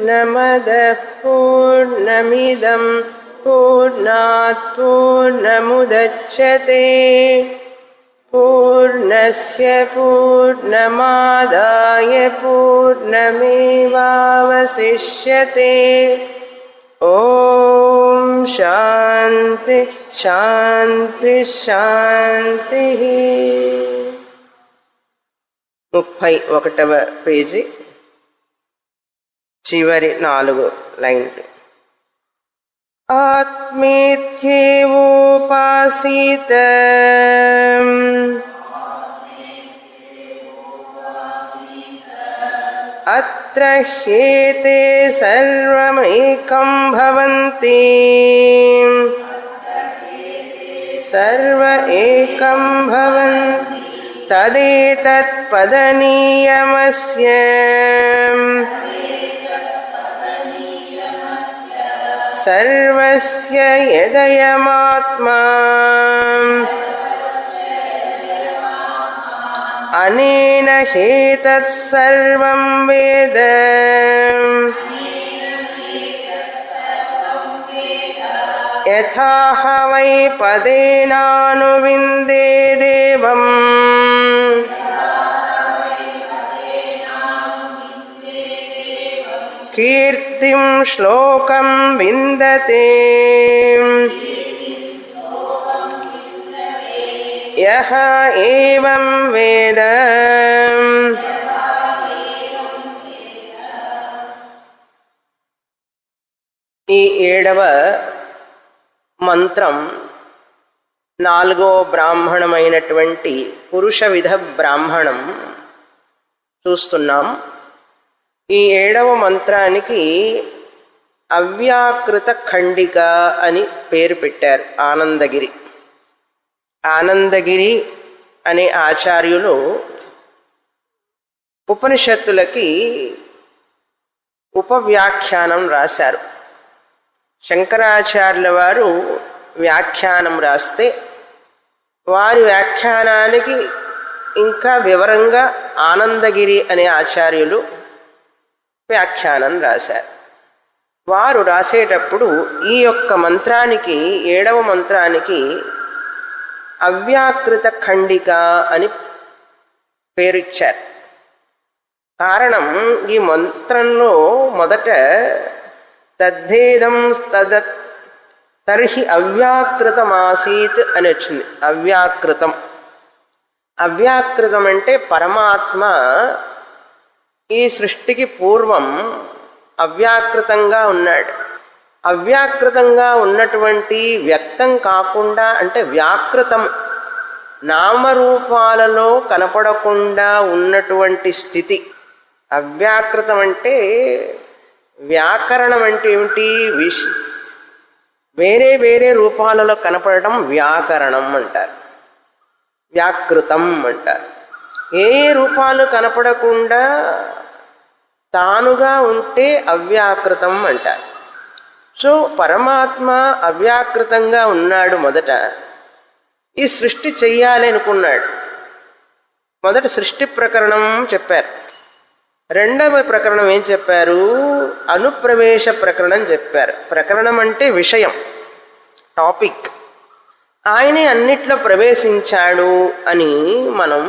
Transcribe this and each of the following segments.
पूर्णमदः पूर्णमिदं पूर्णात् पूर्णमुदच्यते पूर्णस्य पूर्णमादाय पूर्णमेवावशिष्यते ॐ शान्ति शान्ति शान्तिः 31వ పేజీ చివరి 4 లైన్లు ఆత్మేత్యేవోపాసీత అత్ర హ్యేతే సర్వమేకం భవంతి సర్వ ఏకం భవంతి తదేతత్ పదనీయమస్య సర్వస్య యదయమాత్మా అనేన హేతత్ సర్వం వేద యథాహ వై పదేనానువిందేదేవం కీర్తిం శ్లోకం విందతే యః ఏవం వేద ఈ 7వ మంత్రం 4వ బ్రాహ్మణమైనటువంటి పురుష విధ బ్రాహ్మణం చూస్తున్నాం. ఈ 7వ మంత్రానికి అవ్యాకృత ఖండిక అని పేరు పెట్టారు. ఆనందగిరి ఆనందగిరి అనే ఆచార్యులు ఉపనిషత్తులకి ఉపవ్యాఖ్యానం రాశారు. శంకరాచార్యుల వారు వ్యాఖ్యానం రాస్తే వారి వ్యాఖ్యానానికి ఇంకా వివరంగా ఆనందగిరి అనే ఆచార్యులు వ్యాఖ్యానం రాశారు. వారు రాసేటప్పుడు ఈ యొక్క మంత్రానికి 7వ మంత్రానికి అవ్యాకృత ఖండిక అని పేరిచ్చారు. కారణం ఈ మంత్రంలో మొదట తద్ధేదం తదత్ తర్హి అవ్యాకృతమాసీత్ అని వచ్చింది. అవ్యాకృతం అవ్యాకృతం అంటే పరమాత్మ ఈ సృష్టికి పూర్వం అవ్యాకృతంగా ఉన్నాడు. అవ్యాకృతంగా ఉన్నటువంటి వ్యక్తం కాకుండా అంటే వ్యాకృతం నామరూపాలలో కనపడకుండా ఉన్నటువంటి స్థితి. అవ్యాకృతం అంటే వ్యాకరణం అంటే ఏమిటి? వేరే వేరే రూపాలలో కనపడటం వ్యాకరణం అంటారు, వ్యాకృతం అంటారు. ఏ రూపాలు కనపడకుండా తానుగా ఉంటే అవ్యాకృతం అంటారు. సో పరమాత్మ అవ్యాకృతంగా ఉన్నాడు. మొదట ఈ సృష్టి చెయ్యాలి అనుకున్నాడు. మొదట సృష్టి ప్రకరణం చెప్పారు. రెండవ ప్రకరణం ఏం చెప్పారు? అనుప్రవేశ ప్రకరణం చెప్పారు. ప్రకరణం అంటే విషయం, టాపిక్. ఆయనే అన్నిట్లో ప్రవేశించాడు అని మనం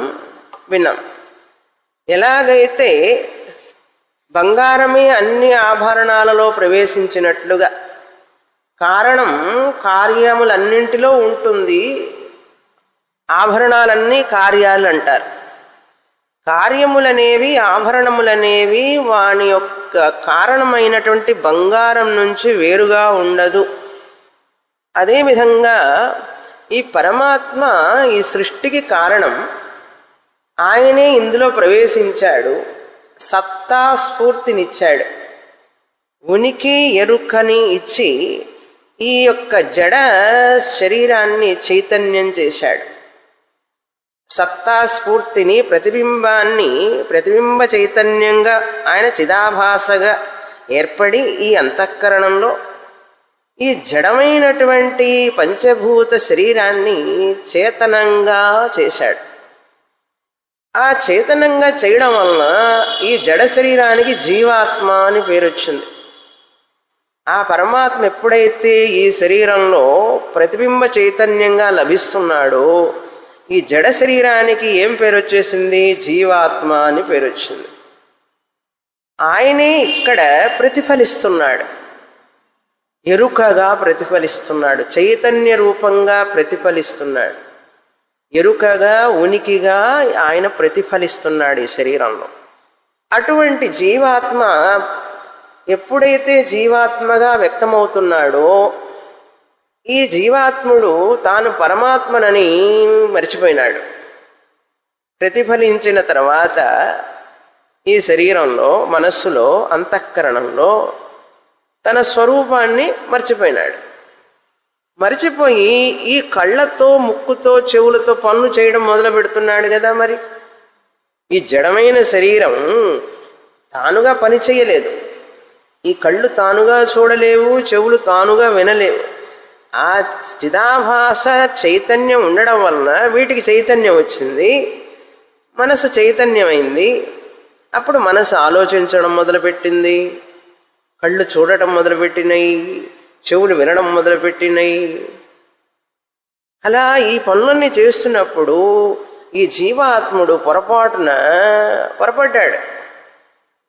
విన్నాం. ఎలాగైతే బంగారమే అన్ని ఆభరణాలలో ప్రవేశించినట్లుగా కారణం కార్యములన్నింటిలో ఉంటుంది. ఆభరణాలన్నీ కార్యాలు అంటారు. కార్యములనేవి ఆభరణములనేవి వాని యొక్క కారణమైనటువంటి బంగారం నుంచి వేరుగా ఉండదు. అదేవిధంగా ఈ పరమాత్మ ఈ సృష్టికి కారణం. ఆయనే ఇందులో ప్రవేశించాడు, సత్తా స్ఫూర్తినిచ్చాడు, ఉనికి ఎరుకని ఇచ్చి ఈ యొక్క జడ శరీరాన్ని చైతన్యం చేశాడు. సత్తా స్ఫూర్తిని, ప్రతిబింబాన్ని ప్రతిబింబ చైతన్యంగా ఆయన చిదాభాసగా ఏర్పడి ఈ అంతఃకరణంలో ఈ జడమైనటువంటి పంచభూత శరీరాన్ని చేతనంగా చేశాడు. ఆ చైతన్యంగా చేయడం వలన ఈ జడ శరీరానికి జీవాత్మ అని పేరు వచ్చింది. ఆ పరమాత్మ ఎప్పుడైతే ఈ శరీరంలో ప్రతిబింబ చైతన్యంగా లభిస్తున్నాడో ఈ జడ శరీరానికి ఏం పేరు వచ్చేసింది? జీవాత్మ అని పేరు వచ్చింది. ఆయనే ఇక్కడ ప్రతిఫలిస్తున్నాడు, ఎరుకగా ప్రతిఫలిస్తున్నాడు, చైతన్య రూపంగా ప్రతిఫలిస్తున్నాడు, ఎరుకగా ఉనికిగా ఆయన ప్రతిఫలిస్తున్నాడు ఈ శరీరంలో. అటువంటి జీవాత్మ ఎప్పుడైతే జీవాత్మగా వ్యక్తమవుతున్నాడో ఈ జీవాత్ముడు తాను పరమాత్మనని మర్చిపోయినాడు. ప్రతిఫలించిన తర్వాత ఈ శరీరంలో, మనస్సులో, అంతఃకరణంలో తన స్వరూపాన్ని మర్చిపోయినాడు. మర్చిపోయి ఈ కళ్ళతో, ముక్కుతో, చెవులతో పనులు చేయడం మొదలు పెడుతున్నాడు కదా. మరి ఈ జడమైన శరీరం తానుగా పని చేయలేదు. ఈ కళ్ళు తానుగా చూడలేవు, చెవులు తానుగా వినలేవు. ఆ చిదాభాస చైతన్యం ఉండడం వలన వీటికి చైతన్యం వచ్చింది, మనసు చైతన్యమైంది. అప్పుడు మనసు ఆలోచించడం మొదలుపెట్టింది, కళ్ళు చూడటం మొదలుపెట్టినాయి, చెవులు వినడం మొదలుపెట్టినాయి. అలా ఈ పనులన్నీ చేస్తున్నప్పుడు ఈ జీవాత్ముడు పొరపడ్డాడు.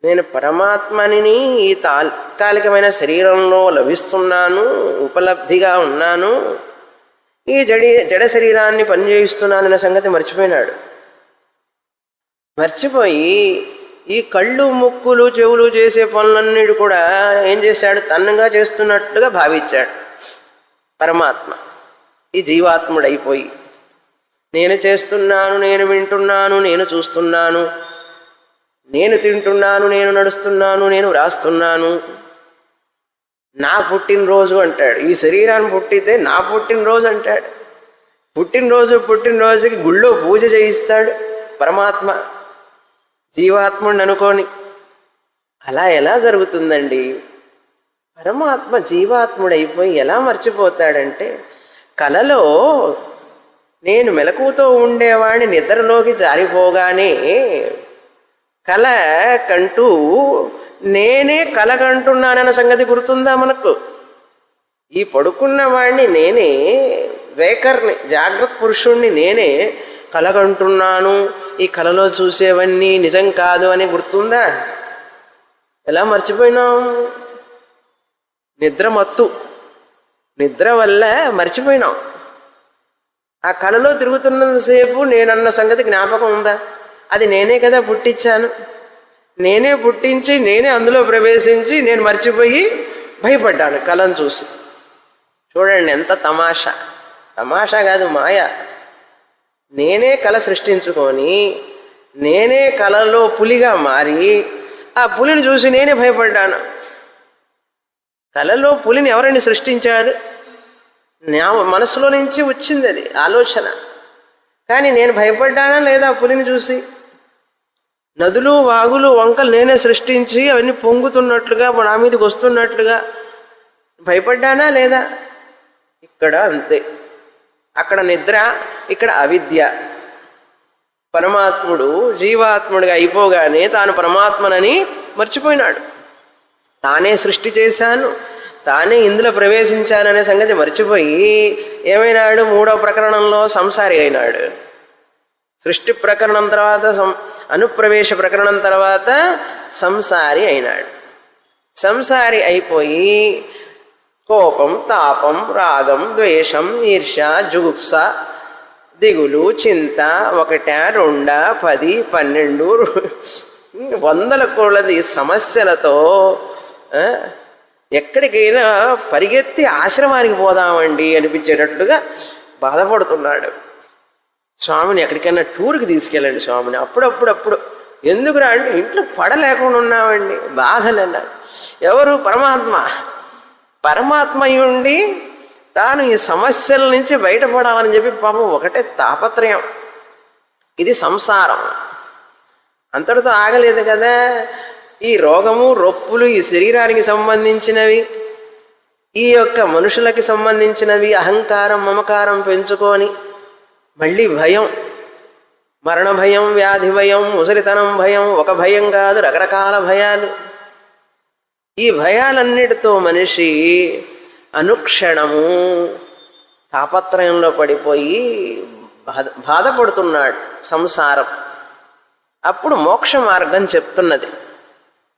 నేను పరమాత్మని ఈ తాత్కాలికమైన శరీరంలో లభిస్తున్నాను, ఉపలబ్ధిగా ఉన్నాను, ఈ జడ శరీరాన్ని పనిచేయిస్తున్నానన్న సంగతి మర్చిపోయినాడు. మర్చిపోయి ఈ కళ్ళు, ముక్కులు, చెవులు చేసే పనులన్నిటి కూడా ఏం చేశాడు? తన్నుగా చేస్తున్నట్టుగా భావించాడు పరమాత్మ. ఈ జీవాత్ముడు అయిపోయి నేను చేస్తున్నాను, నేను వింటున్నాను, నేను చూస్తున్నాను, నేను తింటున్నాను, నేను నడుస్తున్నాను, నేను వ్రాస్తున్నాను, నా పుట్టినరోజు అంటాడు. ఈ శరీరాన్ని పుట్టితే నా పుట్టినరోజు అంటాడు. పుట్టినరోజుకి గుళ్ళో పూజ చేయిస్తాడు పరమాత్మ జీవాత్ముడిని అనుకోని. అలా ఎలా జరుగుతుందండి? పరమాత్మ జీవాత్ముడైపోయి ఎలా మర్చిపోతాడంటే, కలలో నేను మెలకువతో ఉండేవాడిని నిద్రలోకి జారిపోగానే కల కంటూ నేనే కల కంటున్నానన్న సంగతి గుర్తుందా మనకు? ఈ పడుకున్న వాడిని నేనే, వేకర్ని, జాగ్రత్త పురుషుణ్ణి నేనే కలగంటున్నాను, ఈ కలలో చూసేవన్నీ నిజం కాదు అని గుర్తుందా? ఎలా మర్చిపోయినాం? నిద్ర వల్ల మర్చిపోయినాం. ఆ కలలో తిరుగుతున్నంతసేపు నేనన్న సంగతి జ్ఞాపకం ఉందా? అది నేనే కదా పుట్టించాను, నేనే పుట్టించి నేనే అందులో ప్రవేశించి నేను మర్చిపోయి భయపడ్డాను కళను చూసి. చూడండి ఎంత తమాషా కాదు, మాయ. నేనే కళ సృష్టించుకొని నేనే కళలో పులిగా మారి ఆ పులిని చూసి నేనే భయపడ్డాను. కళలో పులిని ఎవరండి సృష్టించారు? నా మనసులో నుంచి వచ్చింది అది ఆలోచన. కానీ నేను భయపడ్డానా లేదా ఆ పులిని చూసి? నదులు, వాగులు, వంకలు నేనే సృష్టించి అవన్నీ పొంగుతున్నట్లుగా నా మీదకి వస్తున్నట్లుగా భయపడ్డానా లేదా? ఇక్కడ అంతే. అక్కడ నిద్ర, ఇక్కడ అవిద్య. పరమాత్ముడు జీవాత్ముడిగా అయిపోగానే తాను పరమాత్మనని మర్చిపోయినాడు. తానే సృష్టి చేశాను, తానే ఇందులో ప్రవేశించాననే సంగతి మర్చిపోయి ఏమైనాడు? 3వ ప్రకరణంలో సంసారి అయినాడు. సృష్టి ప్రకరణం తర్వాత అనుప్రవేశ ప్రకరణం తర్వాత సంసారి అయినాడు. సంసారి అయిపోయి కోపం, తాపం, రాగం, ద్వేషం, ఈర్ష్య, జుగుప్స, దిగులు, చింత 1, 2, 10, 12 వందల కొలది సమస్యలతో ఎక్కడికైనా పరిగెత్తి ఆశ్రమానికి పోదామండి అనిపించేటట్టుగా బాధపడుతున్నాడు. స్వామిని ఎక్కడికైనా టూర్కి తీసుకెళ్ళండి స్వామిని. అప్పుడు ఎందుకురా అంటే ఇంట్లో పడలేకుండా ఉన్నామండి, బాధలు అన్నాడు. ఎవరు? పరమాత్మ ఉండి తాను ఈ సమస్యల నుంచి బయటపడాలని చెప్పి పాపం ఒకటే తాపత్రయం. ఇది సంసారం. అంతటితో ఆగలేదు కదా. ఈ రోగము, రొప్పులు ఈ శరీరానికి సంబంధించినవి, ఈ యొక్క మనుషులకి సంబంధించినవి. అహంకారం, మమకారం పెంచుకొని మళ్ళీ భయం, మరణ భయం, వ్యాధి భయం, ముసలితనం భయం, ఒక భయం కాదు, రకరకాల భయాలు. ఈ భయాలన్నిటితో మనిషి అనుక్షణము తాపత్రయంలో పడిపోయి బాధపడుతున్నాడు సంసారం. అప్పుడు మోక్ష మార్గం చెప్తున్నది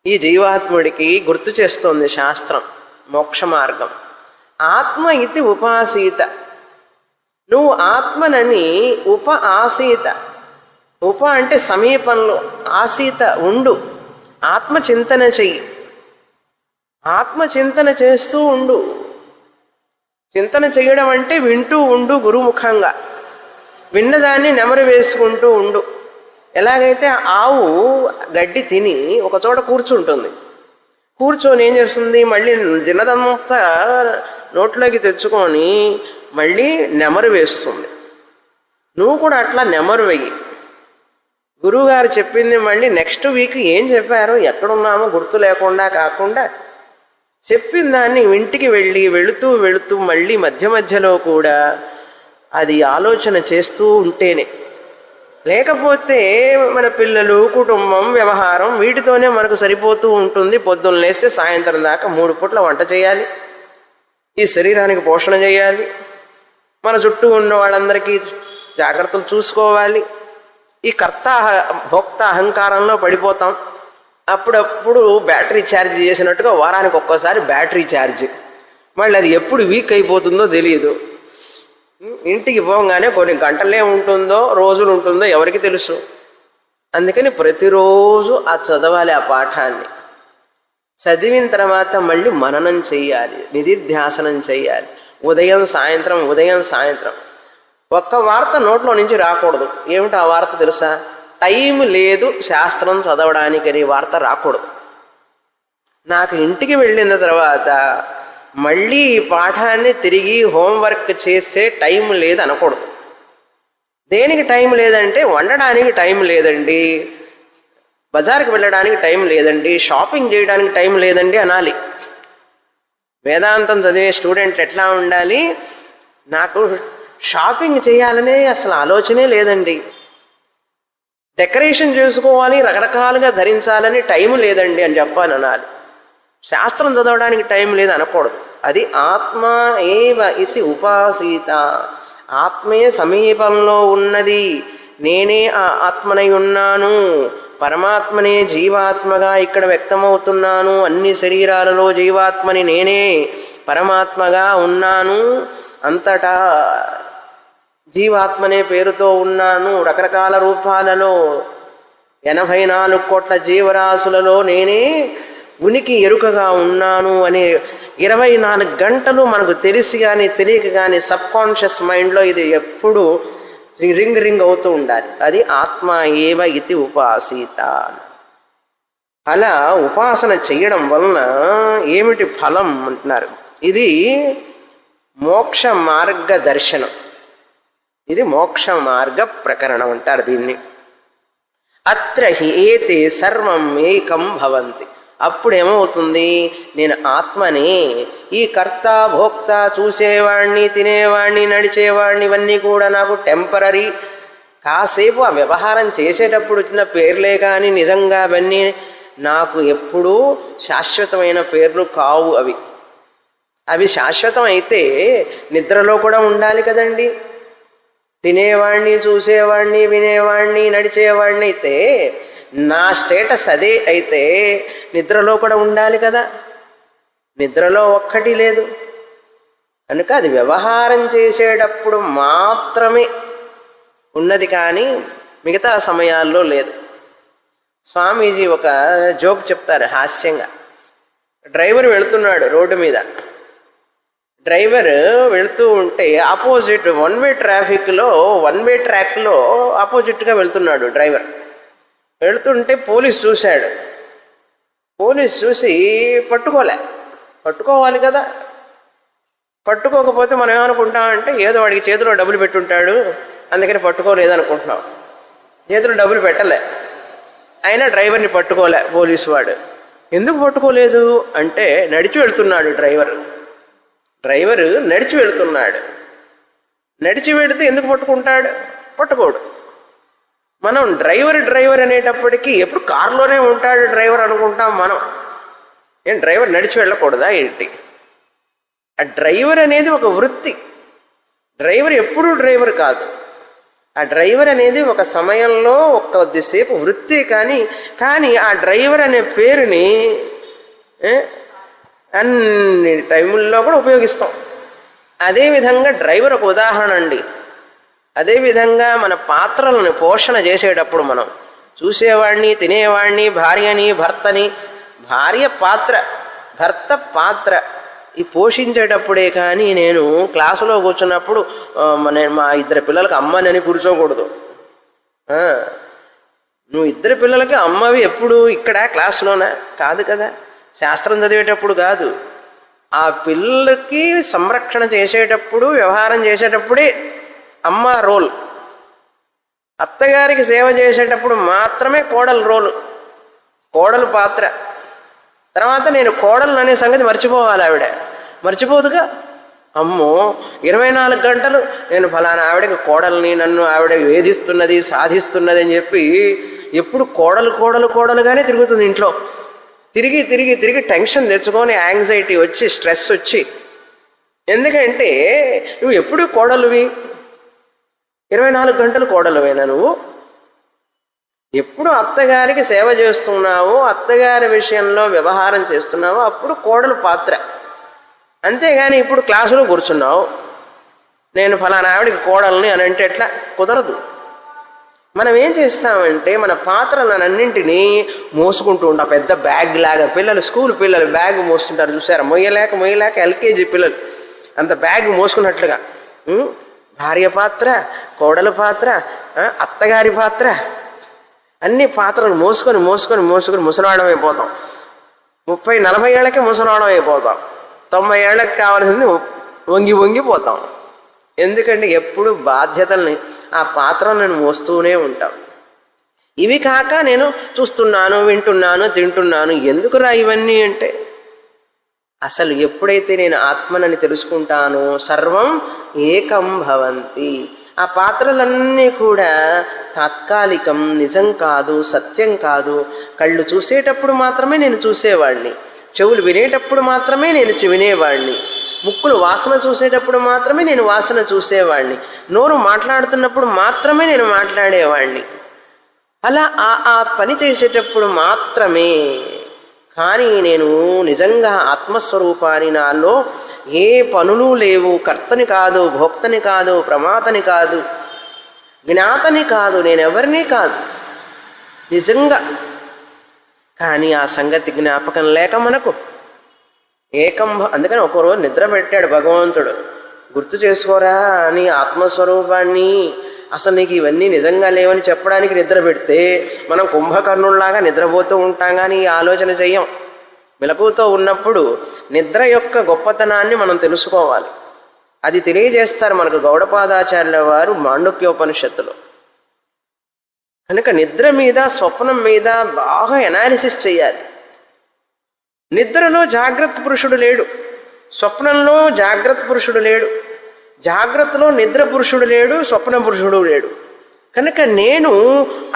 ఈ జీవాత్ముడికి, గుర్తు చేస్తోంది శాస్త్రం మోక్ష మార్గం. ఆత్మ ఇది ఉపాసీత, నువ్వు ఆత్మనని ఉప ఆసీత, ఉప అంటే సమీపంలో, ఆసీత ఉండు, ఆత్మచింతన చెయ్యి, ఆత్మచింతన చేస్తూ ఉండు. చింతన చేయడం అంటే వింటూ ఉండు, గురుముఖంగా విన్నదాన్ని నెమరు వేసుకుంటూ ఉండు. ఎలాగైతే ఆవు గడ్డి తిని ఒక చోట కూర్చుంటుంది, కూర్చొని ఏం చేస్తుంది, మళ్ళీ తినదంతా నోట్లోకి తెచ్చుకొని మళ్ళీ నెమరు వేస్తుంది. నువ్వు కూడా అట్లా నెమరు వెయ్యి. గురువుగారు చెప్పింది మళ్ళీ నెక్స్ట్ వీక్ ఏం చెప్పారో, ఎక్కడున్నామో గుర్తు లేకుండా కాకుండా చెప్పిన దాన్ని ఇంటికి వెళుతూ వెళుతూ మళ్ళీ మధ్య మధ్యలో కూడా అది ఆలోచన చేస్తూ ఉంటేనే. లేకపోతే మన పిల్లలు, కుటుంబం, వ్యవహారం వీటితోనే మనకు సరిపోతూ ఉంటుంది. పొద్దున్న లేస్తే సాయంత్రం దాకా 3 పూట్ల వంట చేయాలి, ఈ శరీరానికి పోషణ చేయాలి, మన చుట్టూ ఉన్న వాళ్ళందరికీ జాగ్రత్తలు చూసుకోవాలి. ఈ కర్త భోక్త అహంకారంలో పడిపోతాం. అప్పుడప్పుడు బ్యాటరీ ఛార్జ్ చేసినట్టుగా వారానికి ఒక్కోసారి బ్యాటరీ ఛార్జ్, మళ్ళీ అది ఎప్పుడు వీక్ అయిపోతుందో తెలియదు. ఇంటికి పోగానే కొన్ని గంటలే ఉంటుందో రోజులు ఉంటుందో ఎవరికి తెలుసు. అందుకని ప్రతిరోజు ఆ చదవాలి, ఆ పాఠాన్ని చదివిన తర్వాత మళ్ళీ మననం చెయ్యాలి, నిధిధ్యాసనం చెయ్యాలి. ఉదయం సాయంత్రం, ఉదయం సాయంత్రం. ఒక్క వార్త నోట్లో నుంచి రాకూడదు. ఏమిటి ఆ వార్త తెలుసా? టైం లేదు శాస్త్రం చదవడానికి అనే వార్త రాకూడదు. నాకు ఇంటికి వెళ్ళిన తర్వాత మళ్ళీ ఈ పాఠాన్ని తిరిగి హోంవర్క్ చేసే టైం లేదు అనకూడదు. దేనికి టైం లేదంటే, వండడానికి టైం లేదండి, బజార్కి వెళ్ళడానికి టైం లేదండి, షాపింగ్ చేయడానికి టైం లేదండి అనాలి. వేదాంతం చదివే స్టూడెంట్లు ఎట్లా ఉండాలి? నాకు షాపింగ్ చేయాలనే అసలు ఆలోచనే లేదండి, డెకరేషన్ చేసుకోవాలి, రకరకాలుగా ధరించాలని టైం లేదండి అని చెప్పాలి అనాలి. శాస్త్రం చదవడానికి టైం లేదు అనకూడదు. అది ఆత్మ ఏవ ఇది ఉపాసీత, ఆత్మే సమీపంలో ఉన్నది, నేనే ఆ ఆత్మనై ఉన్నాను, పరమాత్మనే జీవాత్మగా ఇక్కడ వ్యక్తమవుతున్నాను, అన్ని శరీరాలలో జీవాత్మని నేనే పరమాత్మగా ఉన్నాను, అంతటా జీవాత్మనే పేరుతో ఉన్నాను, రకరకాల రూపాలలో 84 కోట్ల జీవరాశులలో నేనే ఉనికి ఎరుకగా ఉన్నాను అని 24 గంటలు మనకు తెలిసి కానీ తెలియక కానీ సబ్ కాన్షియస్ మైండ్లో ఇది ఎప్పుడు రింగ్ అవుతూ ఉండాలి. అది ఆత్మ ఏవ ఇతి ఉపాసీత. అలా ఉపాసన చేయడం వలన ఏమిటి ఫలం అంటున్నారు. ఇది మోక్ష మార్గ దర్శనం, ఇది మోక్ష మార్గ ప్రకరణం అంటారు దీన్ని. అత్ర హి ఏతే సర్వం ఏకం భవంతి. అప్పుడు ఏమవుతుంది, నేను ఆత్మని, ఈ కర్త భోక్త, చూసేవాణ్ణి, తినేవాణ్ణి, నడిచేవాణ్ణి, ఇవన్నీ కూడా నాకు టెంపరీ. కాసేపు ఆ వ్యవహారం చేసేటప్పుడు వచ్చిన పేర్లే కానీ నిజంగా అవన్నీ నాకు ఎప్పుడూ శాశ్వతమైన పేర్లు కావు. అవి శాశ్వతం అయితే నిద్రలో కూడా ఉండాలి కదండి. తినేవాణ్ణి, చూసేవాణ్ణి, వినేవాణ్ణి, నడిచేవాణ్ణి అయితే నా స్టేటస్ అదే అయితే నిద్రలో కూడా ఉండాలి కదా. నిద్రలో ఒక్కటి లేదు కనుక అది వ్యవహారం చేసేటప్పుడు మాత్రమే ఉన్నది, కానీ మిగతా సమయాల్లో లేదు. స్వామీజీ ఒక జోక్ చెప్తారు హాస్యంగా. డ్రైవర్ వెళుతున్నాడు రోడ్డు మీద. డ్రైవర్ వెళుతూ ఉంటే ఆపోజిట్ వన్ వే ట్రాక్లో ఆపోజిట్గా వెళ్తున్నాడు డ్రైవర్. వెళుతుంటే పోలీస్ చూశాడు. పోలీస్ చూసి పట్టుకోవాలి కదా. పట్టుకోకపోతే మనం ఏమనుకుంటామంటే ఏదో వాడికి చేతిలో డబ్బులు పెట్టుంటాడు అందుకని పట్టుకోలేదనుకుంటున్నాం. చేతిలో డబ్బులు పెట్టలే, అయినా డ్రైవర్ని పట్టుకోలే పోలీసు వాడు. ఎందుకు పట్టుకోలేదు అంటే నడిచి వెళుతున్నాడు డ్రైవర్ నడిచి వెళుతున్నాడు. నడిచి వెళితే ఎందుకు పట్టుకుంటాడు? పట్టుకోడు. మనం డ్రైవర్ అనేటప్పటికీ ఎప్పుడు కారులోనే ఉంటాడు డ్రైవర్ అనుకుంటాం మనం. ఏం డ్రైవర్ నడిచి వెళ్ళకూడదా ఏంటి? ఆ డ్రైవర్ అనేది ఒక వృత్తి. డ్రైవర్ ఎప్పుడూ డ్రైవర్ కాదు. ఆ డ్రైవర్ అనేది ఒక సమయంలో కొద్దిసేపు వృత్తి. కానీ ఆ డ్రైవర్ అనే పేరుని అన్ని టైముల్లో కూడా ఉపయోగిస్తాం. అదేవిధంగా డ్రైవర్ ఒక ఉదాహరణ అండి. అదేవిధంగా మన పాత్రలను పోషణ చేసేటప్పుడు మనం చూసేవాడిని, తినేవాడిని, భార్యని, భర్తని, భార్య పాత్ర, భర్త పాత్ర, ఈ పోషించేటప్పుడే. కానీ నేను క్లాసులో కూర్చున్నప్పుడు నేను మా 2 పిల్లలకి అమ్మని కూర్చోకూడదు. నువ్వు 2 పిల్లలకి అమ్మవి ఎప్పుడు ఇక్కడ క్లాసులోనా? కాదు కదా, శాస్త్రం చదివేటప్పుడు కాదు. ఆ పిల్లలకి సంరక్షణ చేసేటప్పుడు, వ్యవహారం చేసేటప్పుడే అమ్మ రోల్. అత్తగారికి సేవ చేసేటప్పుడు మాత్రమే కోడలు రోలు, కోడలు పాత్ర. తర్వాత నేను కోడలు అనే సంగతి మర్చిపోవాలి. ఆవిడ మర్చిపోదుగా. అమ్మో 24 గంటలు నేను ఫలానా ఆవిడకి కోడల్ని, నన్ను ఆవిడ వేధిస్తున్నది, సాధిస్తున్నది అని చెప్పి ఎప్పుడు కోడలుగానే తిరుగుతుంది ఇంట్లో. తిరిగి టెన్షన్ తెచ్చుకొని, యాంగ్జైటీ వచ్చి, స్ట్రెస్ వచ్చి. ఎందుకంటే నువ్వు ఎప్పుడు కోడలువి, 24 గంటలు కోడలువేనా నువ్వు? ఎప్పుడు అత్తగారికి సేవ చేస్తున్నావో, అత్తగారి విషయంలో వ్యవహారం చేస్తున్నావో అప్పుడు కోడలు పాత్ర. అంతేగాని ఇప్పుడు క్లాసులో కూర్చున్నావు, నేను ఫలానా ఆవిడికి కోడల్ని అని అంటే ఎట్లా? కుదరదు. మనం ఏం చేస్తామంటే మన పాత్రలన్నింటినీ మోసుకుంటూ ఉంటాం పెద్ద బ్యాగ్ లాగా. పిల్లలు, స్కూల్ పిల్లలు బ్యాగ్ మోస్తుంటారు చూసారా? మొయ్యలేక ఎల్కేజీ పిల్లలు అంత బ్యాగ్ మోసుకున్నట్లుగా భార్య పాత్ర, కోడల పాత్ర, అత్తగారి పాత్ర, అన్ని పాత్రలు మోసుకొని ముసలాడం అయిపోతాం. 30-40 ఏళ్ళకే ముసలాడం అయిపోతాం. 90 ఏళ్ళకి కావాల్సింది వంగిపోతాం. ఎందుకంటే ఎప్పుడు బాధ్యతల్ని, ఆ పాత్రలను మోస్తూనే ఉంటాం. ఇవి కాక నేను చూస్తున్నాను, వింటున్నాను, తింటున్నాను. ఎందుకురా ఇవన్నీ అంటే, అసలు ఎప్పుడైతే నేను ఆత్మనని తెలుసుకుంటానో సర్వం ఏకం భవంతి. ఆ పాత్రలన్నీ కూడా తాత్కాలికం, నిజం కాదు, సత్యం కాదు. కళ్ళు చూసేటప్పుడు మాత్రమే నేను చూసేవాడిని, చెవులు వినేటప్పుడు మాత్రమే నేను వినేవాడిని, ముక్కులు వాసన చూసేటప్పుడు మాత్రమే నేను వాసన చూసేవాడిని, నోరు మాట్లాడుతున్నప్పుడు మాత్రమే నేను మాట్లాడేవాడిని. అలా ఆ పని చేసేటప్పుడు మాత్రమే. కానీ నేను నిజంగా ఆత్మస్వరూపాన్ని, నాలో ఏ పనులు లేవు, కర్తని కాదు, భోక్తని కాదు, ప్రమాతని కాదు, జ్ఞాతని కాదు, నేనెవరినీ కాదు నిజంగా. కానీ ఆ సంగతి జ్ఞాపకం లేక మనకు ఏకం. అందుకని ఒకరోజు నిద్ర పెట్టాడు భగవంతుడు, గుర్తు చేసుకోరా నీ ఆత్మస్వరూపాన్ని. అసలు నీకు ఇవన్నీ నిజంగా లేవని చెప్పడానికి నిద్ర పెడితే మనం కుంభకర్ణుల్లాగా నిద్రపోతూ ఉంటాం, కానీ ఈ ఆలోచన చెయ్యం. మెలకువతో ఉన్నప్పుడు నిద్ర యొక్క గొప్పతనాన్ని మనం తెలుసుకోవాలి. అది తెలియజేస్తారు మనకు గౌడపాదాచార్యుల వారు మాండుక్యోపనిషత్తులో. కనుక నిద్ర మీద, స్వప్నం మీద బాగా ఎనాలిసిస్ చేయాలి. నిద్రలో జాగ్రత్త పురుషుడు లేడు, స్వప్నంలో జాగ్రత్త పురుషుడు లేడు, జాగ్రత్తలో నిద్ర పురుషుడు లేడు, స్వప్న పురుషుడు లేడు. కనుక నేను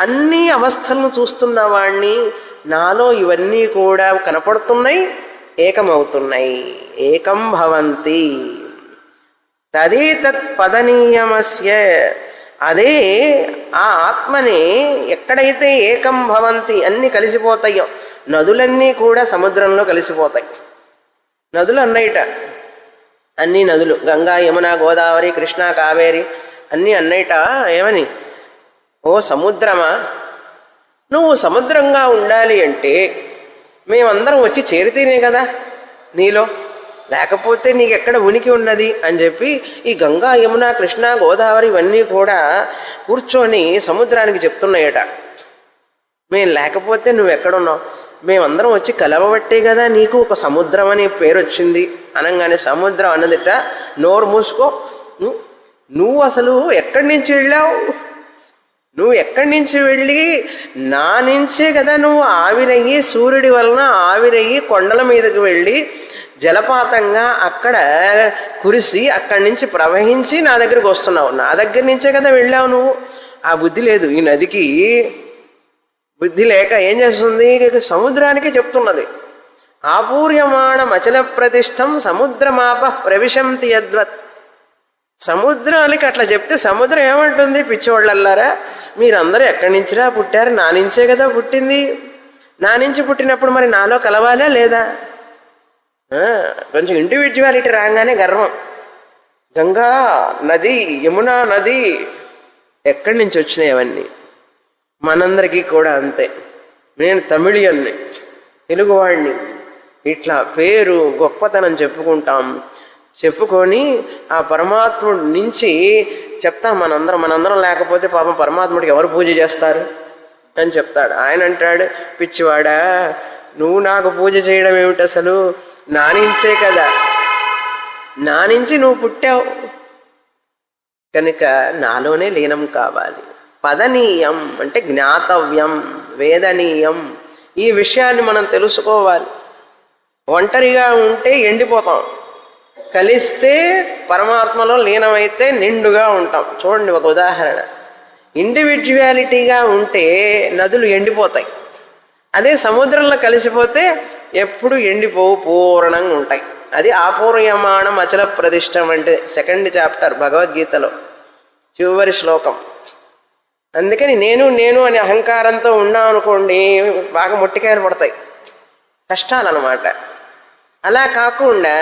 అన్ని అవస్థలను చూస్తున్న వాణ్ణి, నాలో ఇవన్నీ కూడా కనపడుతున్నాయి, ఏకమవుతున్నాయి. ఏకం భవంతి తదేతత్ పదనీయమస్య. అదే ఆ ఆత్మని ఎక్కడైతే ఏకం భవంతి, అన్నీ కలిసిపోతాయో, నదులన్నీ కూడా సముద్రంలో కలిసిపోతాయి. నదులు అన్నయ్యట, అన్ని నదులు, గంగా, యమున, గోదావరి, కృష్ణ, కావేరి అన్నీ అన్నయ్యట. ఏమని? ఓ సముద్రమా, నువ్వు సముద్రంగా ఉండాలి అంటే మేమందరం వచ్చి చేరితేనే కదా నీలో, లేకపోతే నీకు ఎక్కడ ఉనికి ఉన్నది అని చెప్పి ఈ గంగా, యమున, కృష్ణ, గోదావరి ఇవన్నీ కూడా కూర్చొని సముద్రానికి చెప్తున్నాయట, మేము లేకపోతే నువ్వు ఎక్కడున్నావు, మేమందరం వచ్చి కలవబట్టే కదా నీకు ఒక సముద్రం అనే పేరు వచ్చింది అనగానే సముద్రం అన్నదిట, నోరు మూసుకో, నువ్వు అసలు ఎక్కడి నుంచి వెళ్ళావు, నువ్వు ఎక్కడి నుంచి వెళ్ళి నా నుంచే కదా నువ్వు ఆవిరయ్యి, సూర్యుడి వలన ఆవిరయ్యి కొండల మీదకి వెళ్ళి జలపాతంగా అక్కడ కురిసి అక్కడి నుంచి ప్రవహించి నా దగ్గరికి వస్తున్నావు, నా దగ్గర నుంచే కదా వెళ్ళావు నువ్వు. ఆ బుద్ధి లేదు. ఈ నదికి బుద్ధి లేక ఏం చేస్తుంది, సముద్రానికి చెప్తున్నది. ఆపూర్యమాణం అచల ప్రతిష్టం సముద్రమాప ప్రవిశంతి యద్వత్. సముద్రానికి అట్లా చెప్తే సముద్రం ఏమంటుంది, పిచ్చివాళ్ళల్లారా మీరందరూ ఎక్కడి నుంచిరా పుట్టారు, నా నుంచే కదా పుట్టింది, నా నుంచి పుట్టినప్పుడు మరి నాలో కలవాలా లేదా. కొంచెం ఇండివిజువాలిటీ రాగానే గర్వం. గంగా నది, యమునా నది ఎక్కడి నుంచి వచ్చినాయి అవన్నీ. మనందరికీ కూడా అంతే. నేను తమిళియన్ని, తెలుగువాడిని, ఇట్లా పేరు గొప్పతనం చెప్పుకుంటాం. చెప్పుకొని ఆ పరమాత్ముడి నుంచి చెప్తాం. మనందరం లేకపోతే పాపం పరమాత్ముడికి ఎవరు పూజ చేస్తారు అని చెప్తాడు. ఆయన అంటాడు, పిచ్చివాడా నువ్వు నాకు పూజ చేయడం ఏమిటి, అసలు నా నుంచే కదా, నా నుంచి నువ్వు పుట్టావు కనుక నాలోనే లీనం కావాలి. పదనీయం అంటే జ్ఞాతవ్యం, వేదనీయం. ఈ విషయాన్ని మనం తెలుసుకోవాలి. ఒంటరిగా ఉంటే ఎండిపోతాం, కలిస్తే పరమాత్మలో లీనమైతే నిండుగా ఉంటాం. చూడండి ఒక ఉదాహరణ. ఇండివిజువాలిటీగా ఉంటే నదులు ఎండిపోతాయి. అదే సముద్రంలో కలిసిపోతే ఎప్పుడు ఎండిపోవు, పూర్ణంగా ఉంటాయి. అది ఆపూర్యమాణం అచల ప్రతిష్టం అంటే 2వ చాప్టర్ భగవద్గీతలో చివరి శ్లోకం. అందుకని నేను అనే అహంకారంతో ఉన్నాం అనుకోండి, బాగా మొట్టికాయలు పడతాయి, కష్టాలన్నమాట. అలా కాకుండా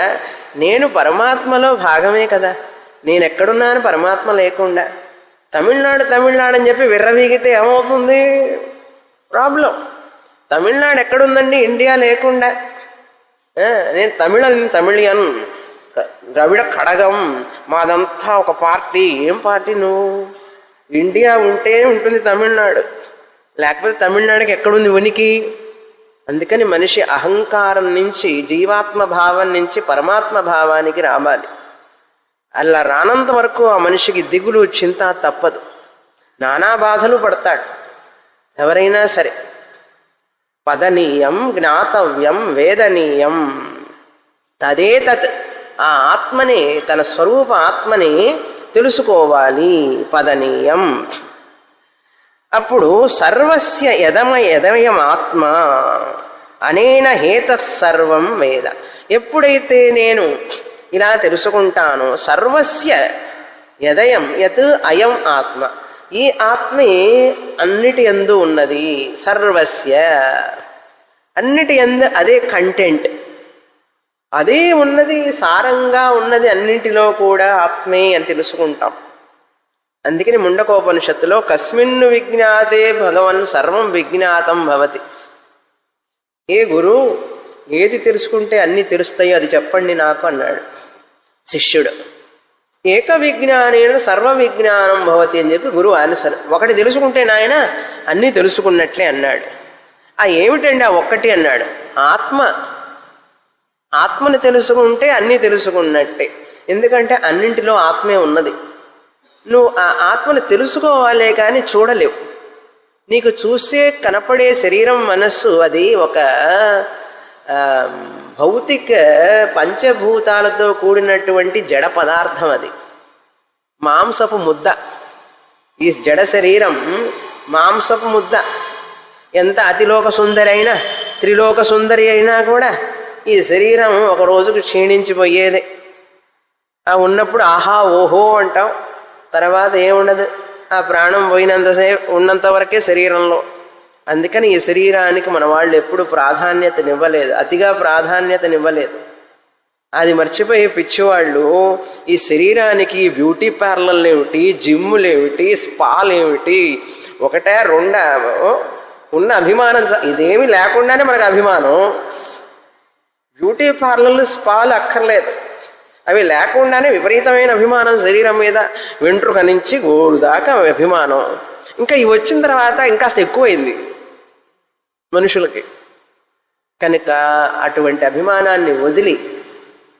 నేను పరమాత్మలో భాగమే కదా, నేను ఎక్కడున్నాను పరమాత్మ లేకుండా. తమిళనాడు అని చెప్పి విర్రవీగితే ఏమవుతుంది, ప్రాబ్లం. తమిళనాడు ఎక్కడుందండి ఇండియా లేకుండా. నేను తమిళియన్, ద్రవిడ కడగం, మాదంతా ఒక పార్టీ. ఏం పార్టీ నువ్వు? ఇండియా ఉంటే ఉంటుంది తమిళనాడు, లేకపోతే తమిళనాడుకి ఎక్కడుంది ఉనికి. అందుకని మనిషి అహంకారం నుంచి, జీవాత్మ భావం నుంచి పరమాత్మ భావానికి రావాలి. అలా రానంత వరకు ఆ మనిషికి దిగులు చింత తప్పదు, నానా బాధలు పడతాడు ఎవరైనా సరే. పదనీయం, జ్ఞాతవ్యం, వేదనీయం. తదే తత్. ఆ ఆత్మని, తన స్వరూప ఆత్మని తెలుసుకోవాలి. పదనీయం. అప్పుడు సర్వస్య యదమయం ఆత్మ అనేన హేతసర్వం వేద. ఎప్పుడైతే నేను ఇలా తెలుసుకుంటానో, సర్వస్య యదయం యత్ అయం ఆత్మ, ఈ ఆత్మే అన్నిటి యందు ఉన్నది. సర్వస్య అన్నిటి యందు అదే కంటెంట్, అదే ఉన్నది, సారంగా ఉన్నది అన్నింటిలో కూడా ఆత్మే అని తెలుసుకుంటాం. అందుకని ముండకోపనిషత్తులో కస్మిన్ను విజ్ఞాతే భగవన్ సర్వం విజ్ఞాతం భవతి. ఏ గురు, ఏది తెలుసుకుంటే అన్నీ తెలుస్తాయో అది చెప్పండి నాకు అన్నాడు శిష్యుడు. ఏక విజ్ఞానేన సర్వ విజ్ఞానం భవతి అని చెప్పి గురువు ఆన్సర్. ఒకటి తెలుసుకుంటే నాయన అన్నీ తెలుసుకున్నట్లే అన్నాడు. ఆ ఏమిటండి ఆ ఒక్కటి అన్నాడు, ఆత్మని తెలుసుకుంటే అన్నీ తెలుసుకున్నట్టే. ఎందుకంటే అన్నింటిలో ఆత్మే ఉన్నది. నువ్వు ఆ ఆత్మని తెలుసుకోవాలే కానీ చూడలేవు. నీకు చూసే కనపడే శరీరం, మనస్సు అది ఒక భౌతిక పంచభూతాలతో కూడినటువంటి జడ పదార్థం. అది మాంసపు ముద్ద. ఈ జడ శరీరం మాంసపు ముద్ద. ఎంత అతిలోక సుందరి అయినా, త్రిలోక సుందరి అయినా కూడా ఈ శరీరం ఒక రోజుకు క్షీణించిపోయేదే. ఆ ఉన్నప్పుడు ఆహా ఓహో అంటాం, తర్వాత ఏముండదు. ఆ ప్రాణం ఉన్నంత వరకే శరీరంలో. అందుకని ఈ శరీరానికి మన వాళ్ళు ఎప్పుడు ప్రాధాన్యతనివ్వలేదు, అతిగా ప్రాధాన్యతనివ్వలేదు. అది మర్చిపోయి పిచ్చివాళ్ళు ఈ శరీరానికి బ్యూటీ పార్లర్లు ఏమిటి, జిమ్ములేమిటి, స్పాలేమిటి, ఒకటే రెండా ఉన్న అభిమానం. ఇదేమి లేకుండానే మనకు అభిమానం. బ్యూటీ పార్లర్లు, స్పాలు అక్కర్లేదు, అవి లేకుండానే విపరీతమైన అభిమానం శరీరం మీద, వెంట్రుక నుంచి గోడు దాకా అభిమానం. ఇంకా ఇవి వచ్చిన తర్వాత ఇంకాస్త ఎక్కువైంది మనుషులకి. కనుక అటువంటి అభిమానాన్ని వదిలి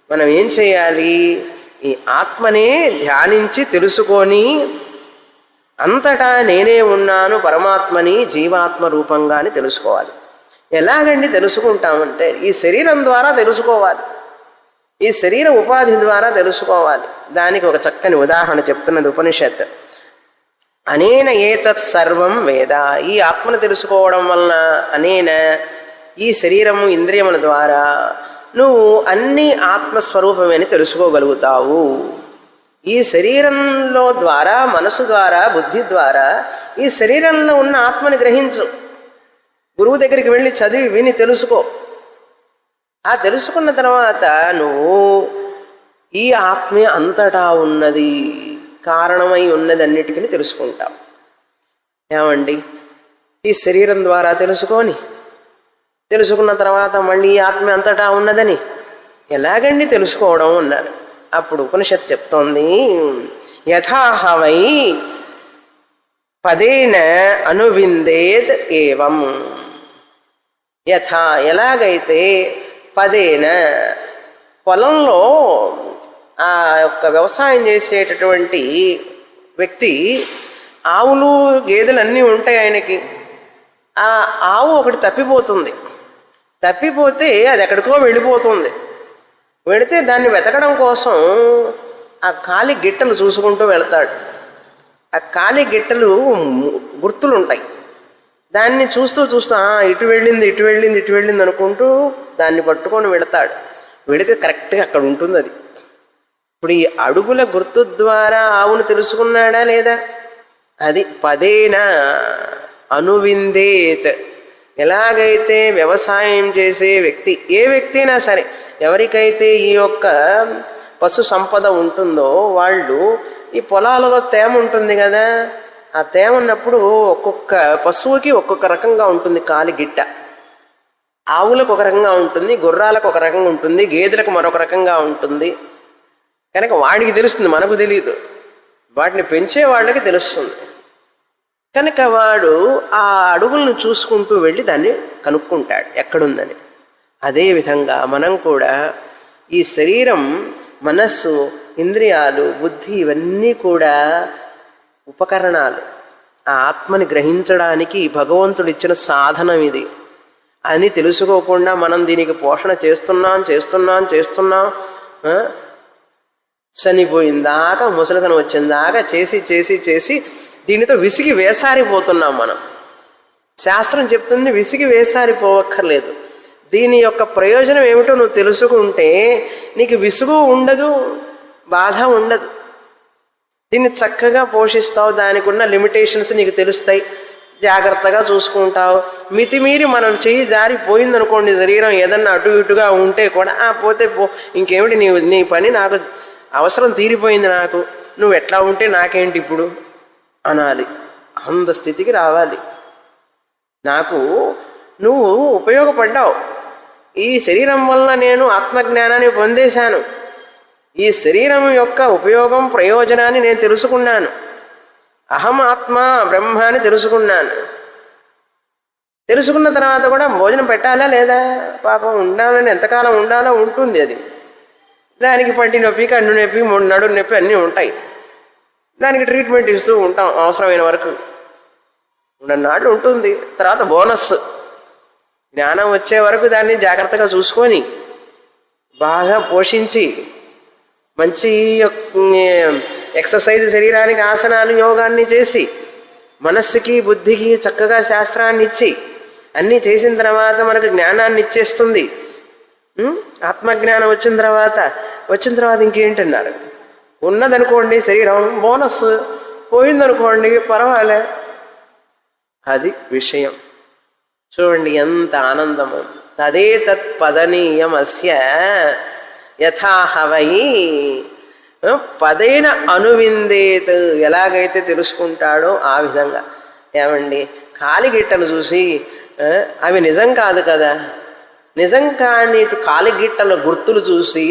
మనం ఏం చేయాలి, ఈ ఆత్మనే ధ్యానించి తెలుసుకొని అంతటా నేనే ఉన్నాను పరమాత్మని జీవాత్మ రూపంగాని తెలుసుకోవాలి. ఎలాగండి తెలుసుకుంటామంటే ఈ శరీరం ద్వారా తెలుసుకోవాలి, ఈ శరీర ఉపాధి ద్వారా తెలుసుకోవాలి. దానికి ఒక చక్కని ఉదాహరణ చెప్తున్నది ఉపనిషత్. అనేన ఏతత్ సర్వం వేద. ఈ ఆత్మను తెలుసుకోవడం వలన అనేన ఈ శరీరము ఇంద్రియముల ద్వారా నువ్వు అన్ని ఆత్మస్వరూపమే అని తెలుసుకోగలుగుతావు. ఈ శరీరంలో ద్వారా, మనసు ద్వారా, బుద్ధి ద్వారా ఈ శరీరంలో ఉన్న ఆత్మని గ్రహించు. గురువు దగ్గరికి వెళ్ళి చదివి విని తెలుసుకో. ఆ తెలుసుకున్న తర్వాత నువ్వు ఈ ఆత్మే అంతటా ఉన్నది, కారణమై ఉన్నది అన్నిటికీ తెలుసుకుంటావు. ఏమండి, ఈ శరీరం ద్వారా తెలుసుకున్న తర్వాత మళ్ళీ ఈ ఆత్మ అంతటా ఉన్నదని ఎలాగండి తెలుసుకోవడం అన్నారు. అప్పుడు ఉపనిషత్తు చెప్తోంది, యథాహవై పదేన అనువిందేత్ ఏవం. యథా ఎలాగైతే పదేన పొలంలో ఆ యొక్క వ్యవసాయం చేసేటటువంటి వ్యక్తి ఆవులు గేదెలు అన్నీ ఉంటాయి ఆయనకి. ఆ ఆవు ఒకటి తప్పిపోతే అది ఎక్కడికో వెళ్ళిపోతుంది. వెళితే దాన్ని వెతకడం కోసం ఆ కాలి గిట్టలు చూసుకుంటూ వెళతాడు. ఆ కాలి గిట్టలు గుర్తులు ఉంటాయి. దాన్ని చూస్తూ ఇటు వెళ్ళింది అనుకుంటూ దాన్ని పట్టుకొని వెళతాడు. వెళితే కరెక్ట్గా అక్కడ ఉంటుంది అది. ఇప్పుడు ఈ అడుగుల గుర్తు ద్వారా ఆవును తెలుసుకున్నాడా లేదా? అది పదేన అనువిందేత్. ఎలాగైతే వ్యవసాయం చేసే వ్యక్తి, ఏ వ్యక్తి అయినా సరే, ఎవరికైతే ఈ యొక్క పశు సంపద ఉంటుందో వాళ్ళు ఈ పొలాలలో తేమ ఉంటుంది కదా, ఆ తేమ ఉన్నప్పుడు ఒక్కొక్క పశువుకి ఒక్కొక్క రకంగా ఉంటుంది కాలి గిట్ట. ఆవులకు ఒక రకంగా ఉంటుంది, గుర్రాలకు ఒక రకంగా ఉంటుంది, గేదెలకు మరొక రకంగా ఉంటుంది. కనుక వాడికి తెలుస్తుంది, మనకు తెలియదు. వాటిని పెంచే వాళ్ళకి తెలుస్తుంది. కనుక వాడు ఆ అడుగులను చూసుకుంటూ వెళ్ళి దాన్ని కనుక్కుంటాడు ఎక్కడుందని. అదేవిధంగా మనం కూడా ఈ శరీరం, మనస్సు, ఇంద్రియాలు, బుద్ధి ఇవన్నీ కూడా ఉపకరణాలు. ఆ ఆత్మని గ్రహించడానికి భగవంతుడు ఇచ్చిన సాధనం ఇది అని తెలుసుకోకుండా మనం దీనికి పోషణ చేస్తున్నాం చనిపోయిందాకా, ముసలితనం వచ్చిందాకా చేసి దీనితో విసిగి వేసారిపోతున్నాం మనం. శాస్త్రం చెప్తుంది విసిగి వేసారిపోవక్కర్లేదు. దీని యొక్క ప్రయోజనం ఏమిటో నువ్వు తెలుసుకుంటే నీకు విసుగు ఉండదు, బాధ ఉండదు. దీన్ని చక్కగా పోషిస్తావు, దానికి ఉన్న లిమిటేషన్స్ నీకు తెలుస్తాయి, జాగ్రత్తగా చూసుకుంటావు. మితిమీరి మనం చెయ్యి జారిపోయిందనుకోండి, శరీరం ఏదన్నా అటు ఇటుగా ఉంటే కూడా పోతే పో, ఇంకేమిటి నీ పని, నాకు అవసరం తీరిపోయింది, నాకు నువ్వు ఎట్లా ఉంటే నాకేంటి ఇప్పుడు అనాలి. అంత స్థితికి రావాలి. నాకు నువ్వు ఉపయోగపడ్డావు, ఈ శరీరం వల్ల నేను ఆత్మజ్ఞానాన్ని పొందేశాను, ఈ శరీరం యొక్క ఉపయోగం ప్రయోజనాన్ని నేను తెలుసుకున్నాను, అహం ఆత్మ బ్రహ్మ అని తెలుసుకున్నాను. తెలుసుకున్న తర్వాత కూడా భోజనం పెట్టాలా లేదా? పాపం ఉండాలని ఎంతకాలం ఉండాలో ఉంటుంది. అది దానికి పంటి నొప్పి, కన్ను నొప్పి, నడుము నొప్పి అన్నీ ఉంటాయి. దానికి ట్రీట్మెంట్ ఇస్తూ ఉంటాం అవసరమైన వరకు. ఉన్ననాళ్ళు ఉంటుంది. తర్వాత బోనస్, జ్ఞానం వచ్చే వరకు దాన్ని జాగ్రత్తగా చూసుకొని బాగా పోషించి మంచి ఎక్సర్సైజ్, శరీరానికి ఆసనాలు, యోగాన్ని చేసి మనస్సుకి బుద్ధికి చక్కగా శాస్త్రాన్ని ఇచ్చి అన్నీ చేసిన తర్వాత మనకు జ్ఞానాన్ని ఇచ్చేస్తుంది. ఆత్మజ్ఞానం వచ్చిన తర్వాత ఇంకేంటన్నారు? ఉన్నదనుకోండి శరీరం బోనస్, పోయిందనుకోండి పర్వాలే. అది విషయం. చూడండి ఎంత ఆనందము. తదే తత్ పదనీయమస్య యథాహవై పదేన అనువిందేత్. ఎలాగైతే తెలుసుకుంటాడో ఆ విధంగా. ఏమండి, కాలిగిట్టలు చూసి అవి నిజం కాదు కదా, నిజం కాని కాలిగిట్టల గుర్తులు చూసి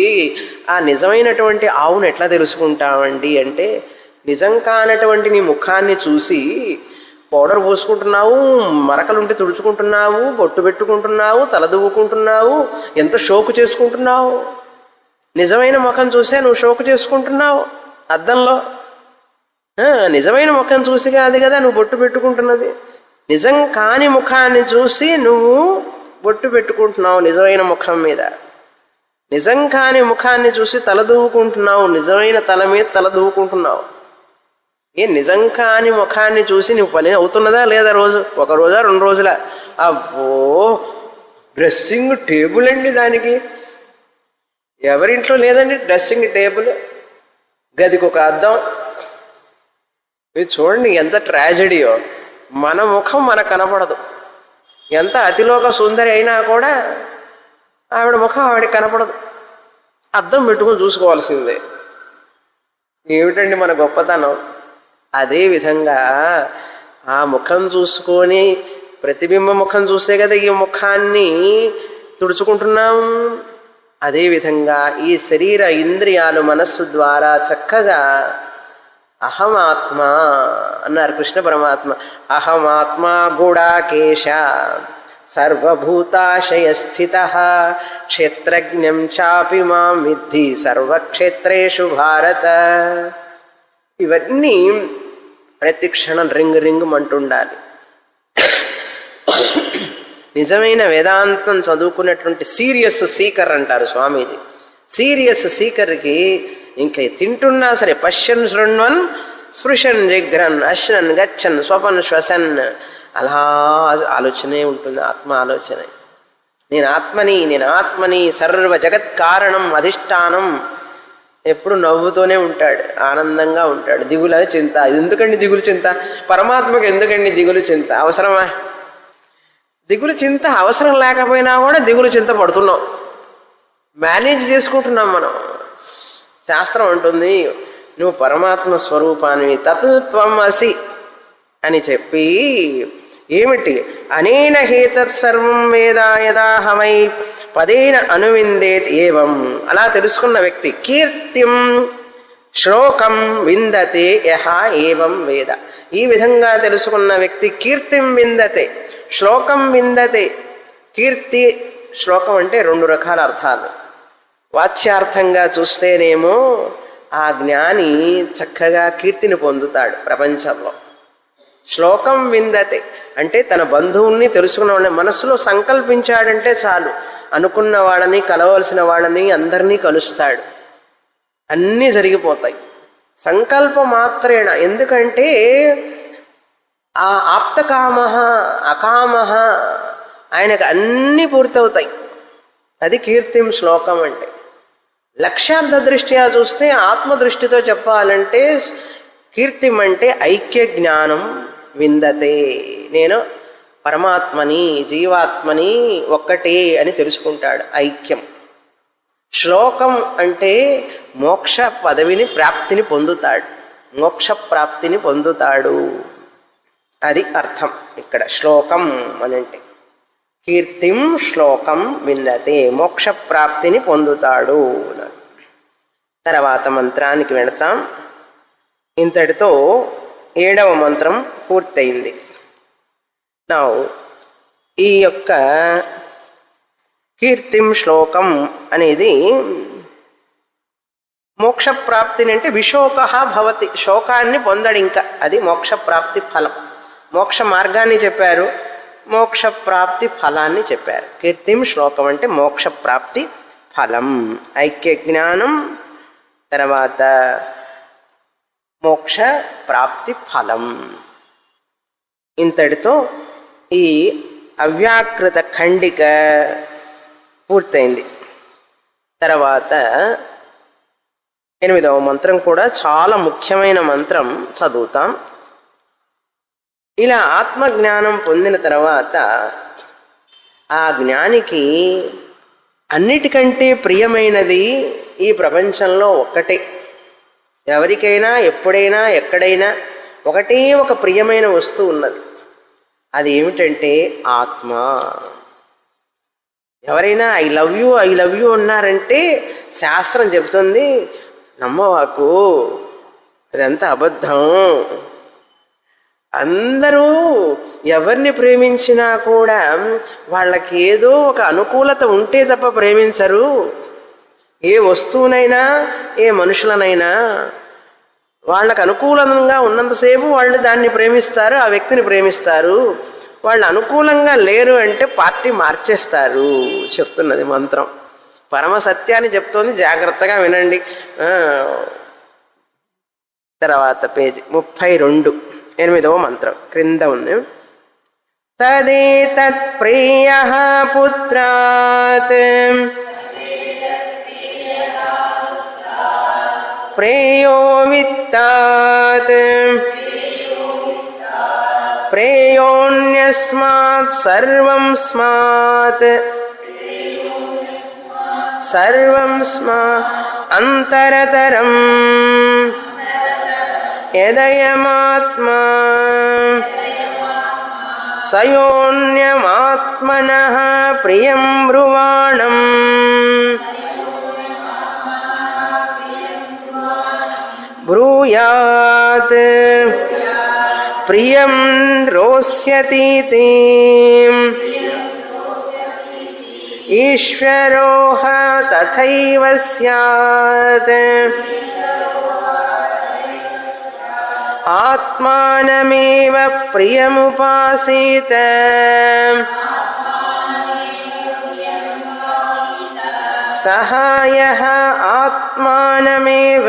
ఆ నిజమైనటువంటి ఆవును ఎట్లా తెలుసుకుంటామండి అంటే, నిజం కానటువంటి నీ ముఖాన్ని చూసి పౌడర్ పోసుకుంటున్నావు, మరకలుంటే తుడుచుకుంటున్నావు, బొట్టు పెట్టుకుంటున్నావు, తల దువ్వుకుంటున్నావు, ఎంత షోకు చేసుకుంటున్నావు. నిజమైన ముఖం చూసే నువ్వు షోకు చేసుకుంటున్నావు అద్దంలో. నిజమైన ముఖం చూసి కాదు కదా నువ్వు బొట్టు పెట్టుకుంటున్నది. నిజం కాని ముఖాన్ని చూసి నువ్వు బొట్టు పెట్టుకుంటున్నావు నిజమైన ముఖం మీద. నిజం కాని ముఖాన్ని చూసి తల దువ్వుకుంటున్నావు, నిజమైన తల మీద తల దువ్వుకుంటున్నావు. నిజం కాని ముఖాన్ని చూసి నువ్వు పని అవుతున్నదా లేదా రోజు, ఒక రోజా 2 రోజుల? అబ్బో, డ్రెస్సింగ్ టేబుల్ అండి దానికి. ఎవరింట్లో లేదండి డ్రెస్సింగ్ టేబుల్, గదికి ఒక అద్దం. ఇది చూడండి ఎంత ట్రాజెడీయో. మన ముఖం మనకు కనపడదు. ఎంత అతిలోక సుందరి అయినా కూడా ఆవిడ ముఖం ఆవిడకి కనపడదు. అద్దం పెట్టుకుని చూసుకోవాల్సిందే. ఏమిటండి మన గొప్పతనం? అదేవిధంగా ఆ ముఖం చూసుకొని, ప్రతిబింబ ముఖం చూసే కదా ఈ ముఖాన్ని తుడుచుకుంటున్నాం. అదేవిధంగా ఈ శరీర ఇంద్రియాలు మనస్సు ద్వారా చక్కగా అహమాత్మ అన్నారు కృష్ణ పరమాత్మ. అహమాత్మా గుడాకేశ సర్వభూతాశయ స్థిత క్షేత్రజ్ఞం చాపి మాం విద్ధి సర్వక్షేత్రేషు భారత. ఇవన్నీ ప్రతి క్షణం రింగ్ రింగ్ అంటుండాలి. నిజమైన వేదాంతం చదువుకున్నటువంటి సీరియస్ సీకర్ అంటారు స్వామీజీ. సీరియస్ సీకర్కి ఇంకా తింటున్నా సరే పశ్యన్ శృణ్వన్ స్పృశన్ జిఘ్రన్ అశ్నన్ గచ్చన్ స్వపన్ శ్వసన్ అలా ఆలోచనే ఉంటుంది. ఆత్మ ఆలోచన. నేను ఆత్మని సర్వ జగత్ కారణం అధిష్టానం. ఎప్పుడు నవ్వుతూనే ఉంటాడు, ఆనందంగా ఉంటాడు. దిగుల చింత. ఎందుకండి దిగులు చింత? పరమాత్మకు ఎందుకండి దిగులు చింత? అవసరమా? దిగులు చింత అవసరం లేకపోయినా కూడా దిగులు చింత పడుతున్నాం, మేనేజ్ చేసుకుంటున్నాం మనం. శాస్త్రం అంటుంది నువ్వు పరమాత్మ స్వరూపాన్ని తత్వం అసి అని చెప్పి, ఏమిటి? అనేన హేతత్సర్వం వేద యదాహమై పదేన అనువిందేత్ ఏవం. అలా తెలుసుకున్న వ్యక్తి కీర్తిం శ్లోకం విందతే యహ ఏవం వేద. ఈ విధంగా తెలుసుకున్న వ్యక్తి కీర్తిం విందతే శ్లోకం విందతే. కీర్తి శ్లోకం అంటే 2 రకాల అర్థాలు. వాచ్యార్థంగా చూస్తేనేమో ఆ జ్ఞాని చక్కగా కీర్తిని పొందుతాడు ప్రపంచంలో. శ్లోకం విందతే అంటే తన బంధువుల్ని తెలుసుకున్న వాళ్ళని మనస్సులో సంకల్పించాడంటే చాలు, అనుకున్న వాళ్ళని కలవలసిన వాళ్ళని అందరినీ కలుస్తాడు, అన్నీ జరిగిపోతాయి సంకల్ప మాత్రేణ. ఎందుకంటే ఆ ఆప్తకామ అకామ ఆయనకు అన్నీ పూర్తవుతాయి. అది కీర్తిం శ్లోకం అంటే. లక్ష్యార్థ దృష్ట్యా చూస్తే, ఆత్మదృష్టితో చెప్పాలంటే కీర్తిం అంటే ఐక్య జ్ఞానం విందతే. నేను పరమాత్మని జీవాత్మని ఒక్కటే అని తెలుసుకుంటాడు, ఐక్యం. శ్లోకం అంటే మోక్ష పదవిని ప్రాప్తిని పొందుతాడు, మోక్ష ప్రాప్తిని పొందుతాడు. అది అర్థం ఇక్కడ శ్లోకం అనంటే. కీర్తిం శ్లోకం విందతే, మోక్ష ప్రాప్తిని పొందుతాడు. తర్వాత మంత్రానికి వెళతాం. ఇంతటితో 7వ మంత్రం పూర్తయింది. నా ఈ యొక్క కీర్తిం శ్లోకం అనేది మోక్షప్రాప్తిని అంటే విశోక భవతి, శోకాన్ని పొందడు ఇంకా. అది మోక్షప్రాప్తి ఫలం. మోక్ష మార్గాన్ని చెప్పారు, మోక్షప్రాప్తి ఫలాన్ని చెప్పారు. కీర్తిం శ్లోకం అంటే మోక్షప్రాప్తి ఫలం, ఐక్య జ్ఞానం, తర్వాత మోక్ష ప్రాప్తి ఫలం. ఇంతటితో ఈ అవ్యాకృత ఖండిక పూర్తయింది. తర్వాత 8వ మంత్రం కూడా చాలా ముఖ్యమైన మంత్రం చదువుతాం. ఇలా ఆత్మజ్ఞానం పొందిన తర్వాత ఆ జ్ఞానికి అన్నిటికంటే ప్రియమైనది ఈ ప్రపంచంలో ఒక్కటే. ఎవరికైనా ఎప్పుడైనా ఎక్కడైనా ఒకటే ఒక ప్రియమైన వస్తువు ఉన్నది. అది ఏమిటంటే ఆత్మ. ఎవరైనా ఐ లవ్ యూ అన్నారంటే శాస్త్రం చెబుతుంది నమ్మవాకు, అదంతా అబద్ధం. అందరూ ఎవరిని ప్రేమించినా కూడా వాళ్ళకి ఏదో ఒక అనుకూలత ఉంటే తప్ప ప్రేమించరు. ఏ వస్తువునైనా ఏ మనుషులనైనా వాళ్ళకు అనుకూలంగా ఉన్నంతసేపు వాళ్ళు దాన్ని ప్రేమిస్తారు, ఆ వ్యక్తిని ప్రేమిస్తారు. వాళ్ళు అనుకూలంగా లేరు అంటే పార్టీ మార్చేస్తారు చెప్తున్నది మంత్రం. పరమ సత్యాన్ని చెప్తోంది, జాగ్రత్తగా వినండి. తర్వాత పేజీ 32 8వ మంత్రం క్రింద ఉంది. తదేతత్ ప్రియః పుత్రాత్ ప్రేయో విత్తాత్ ప్రేయోన్యస్మాత్ సర్వం స్మాత్ సర్వం స్మా అంతరతరం యదయమాత్మా సయోన్యమాత్మనః ప్రియం బ్రువాణం బ్రూయాత్ ప్రియం రోస్యతీతి ఈశ్వరోహ తథైవ స్యాత్ ఆత్మానమేవ ప్రియముపాసీత సహాయః ఆత్మానమేవ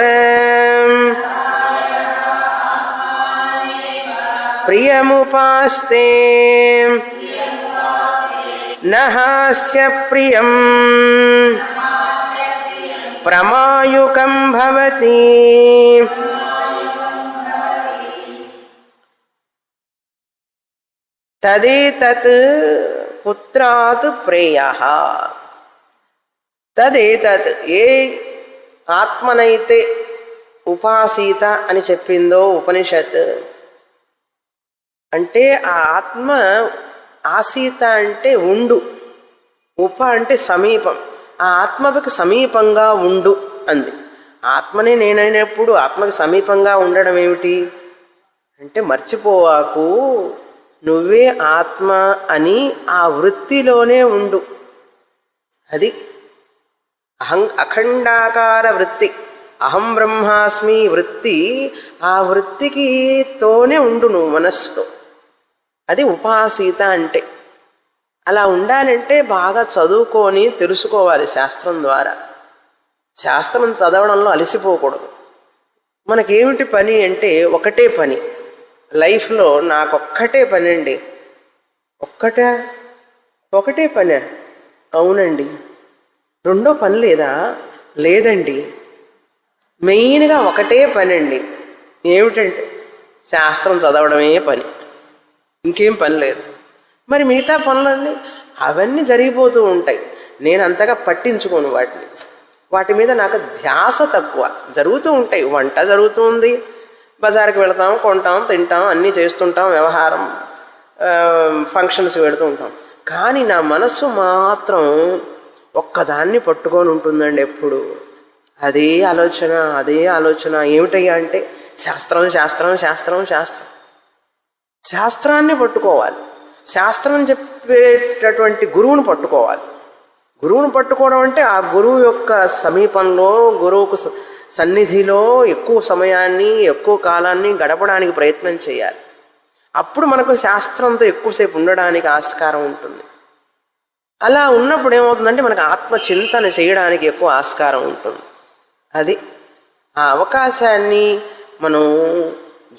ప్రియముపాస్తే నహాస్య ప్రియం ప్రమాయుకం భవతి. తదేతత్ పుత్రాత్ ప్రేయః. తదేతత్ ఏ ఆత్మనైతే ఉపాసీత అని చెప్పిందో ఉపనిషత్, అంటే ఆ ఆత్మ ఆసీత అంటే ఉండు, ఉప అంటే సమీపం, ఆ ఆత్మకి సమీపంగా ఉండు అంది. ఆత్మనే నేనైనప్పుడు ఆత్మకి సమీపంగా ఉండడం ఏమిటి అంటే మర్చిపోవాకు, నువ్వే ఆత్మ అని ఆ వృత్తిలోనే ఉండు. అది అఖండాకార వృత్తి, అహం బ్రహ్మాస్మి వృత్తి, ఆ వృత్తికి తోనే ఉండు నువ్వు మనస్సుతో. అది ఉపాసీత అంటే. అలా ఉండాలంటే బాగా చదువుకొని తెలుసుకోవాలి శాస్త్రం ద్వారా. శాస్త్రం చదవడంలో అలసిపోకూడదు. మనకేమిటి పని అంటే ఒకటే పని లైఫ్లో, నాకొక్కటే పని అండి. ఒకటే పని. అవునండి. రెండో పని లేదా? లేదండి. మెయిన్గా ఒకటే పని అండి. ఏమిటంటే శాస్త్రం చదవడమే పని, ఇంకేం పని లేదు. మరి మిగతా పనులన్నీ అవన్నీ జరిగిపోతూ ఉంటాయి. నేను అంతగా పట్టించుకోను వాటిని, వాటి మీద నాకు ధ్యాస తక్కువ. జరుగుతూ ఉంటాయి, వంట జరుగుతుంది, బజార్కి వెళతాం, కొంటాం, తింటాం, అన్నీ చేస్తుంటాం, వ్యవహారం, ఫంక్షన్స్ పెడుతూ ఉంటాం. కానీ నా మనస్సు మాత్రం ఒక్కదాన్ని పట్టుకొని ఉంటుందండి ఎప్పుడు. అదే ఆలోచన. ఏమిటయ్యా అంటే శాస్త్రాన్ని పట్టుకోవాలి. శాస్త్రం చెప్పేటటువంటి గురువును పట్టుకోవాలి. గురువును పట్టుకోవడం అంటే ఆ గురువు యొక్క సమీపంలో, గురువుకు సన్నిధిలో ఎక్కువ సమయాన్ని, ఎక్కువ కాలాన్ని గడపడానికి ప్రయత్నం చేయాలి. అప్పుడు మనకు శాస్త్రంతో ఎక్కువసేపు ఉండడానికి ఆస్కారం ఉంటుంది. అలా ఉన్నప్పుడు ఏమవుతుందంటే మనకు ఆత్మచింతన చేయడానికి ఎక్కువ ఆస్కారం ఉంటుంది. అది ఆ అవకాశాన్ని మనం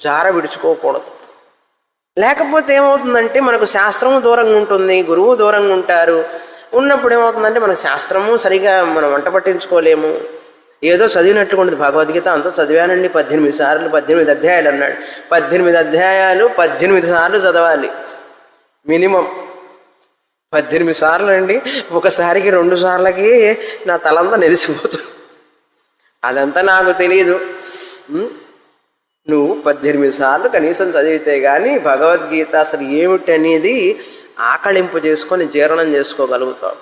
జార విడుచుకోకూడదు. లేకపోతే ఏమవుతుందంటే మనకు శాస్త్రము దూరంగా ఉంటుంది, గురువు దూరంగా ఉంటారు. ఉన్నప్పుడు ఏమవుతుందంటే మన శాస్త్రము సరిగా మనం వంట పట్టించుకోలేము. ఏదో చదివినట్టుగా ఉంటుంది. భగవద్గీత అంతా చదివానండి 18 సార్లు, 18 అధ్యాయాలు అన్నాడు. 18 అధ్యాయాలు 18 సార్లు చదవాలి మినిమం. 18 సార్లు అండి. ఒకసారికి 2 సార్లకి నా తలంతా నెరిసిపోతుంది. అదంతా నాకు తెలియదు. నువ్వు 18 సార్లు కనీసం చదివితే కానీ భగవద్గీత అసలు ఏమిటనేది ఆకళింపు చేసుకొని జీర్ణం చేసుకోగలుగుతాం.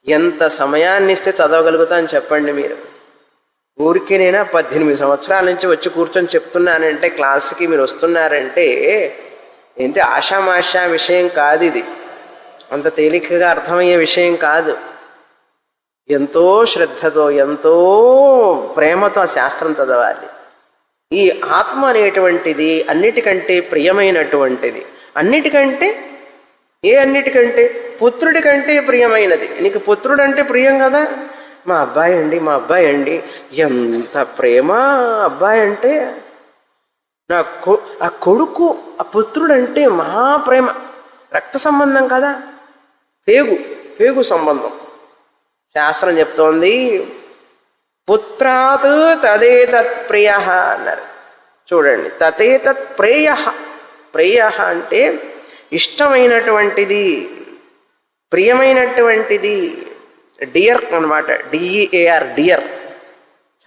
ఎంత సమయాన్ని ఇస్తే చదవగలుగుతామని చెప్పండి మీరు. ఊరికే నేను 18 సంవత్సరాల నుంచి వచ్చి కూర్చొని చెప్తున్నానంటే, క్లాస్కి మీరు వస్తున్నారంటే ఏంటి ఆషామాషా విషయం కాదు. ఇది అంత తేలికగా అర్థమయ్యే విషయం కాదు. ఎంతో శ్రద్ధతో, ఎంతో ప్రేమతో ఆ శాస్త్రం చదవాలి. ఈ ఆత్మ అనేటువంటిది అన్నిటికంటే ప్రియమైనటువంటిది. అన్నిటికంటే పుత్రుడి కంటే ప్రియమైనది. నీకు పుత్రుడు అంటే ప్రియం కదా. మా అబ్బాయి అండి ఎంత ప్రేమ అబ్బాయి అంటే. ఆ కొడుకు ఆ పుత్రుడు అంటే మహాప్రేమ, రక్త సంబంధం కదా, పేగు సంబంధం. శాస్త్రం చెప్తోంది పుత్రాత్ తదేతత్ ప్రియ అన్నారు. చూడండి, తదేతత్ ప్రేయ అంటే ఇష్టమైనటువంటిది, ప్రియమైనటువంటిది, డియర్ అన్నమాట, DEAR డియర్,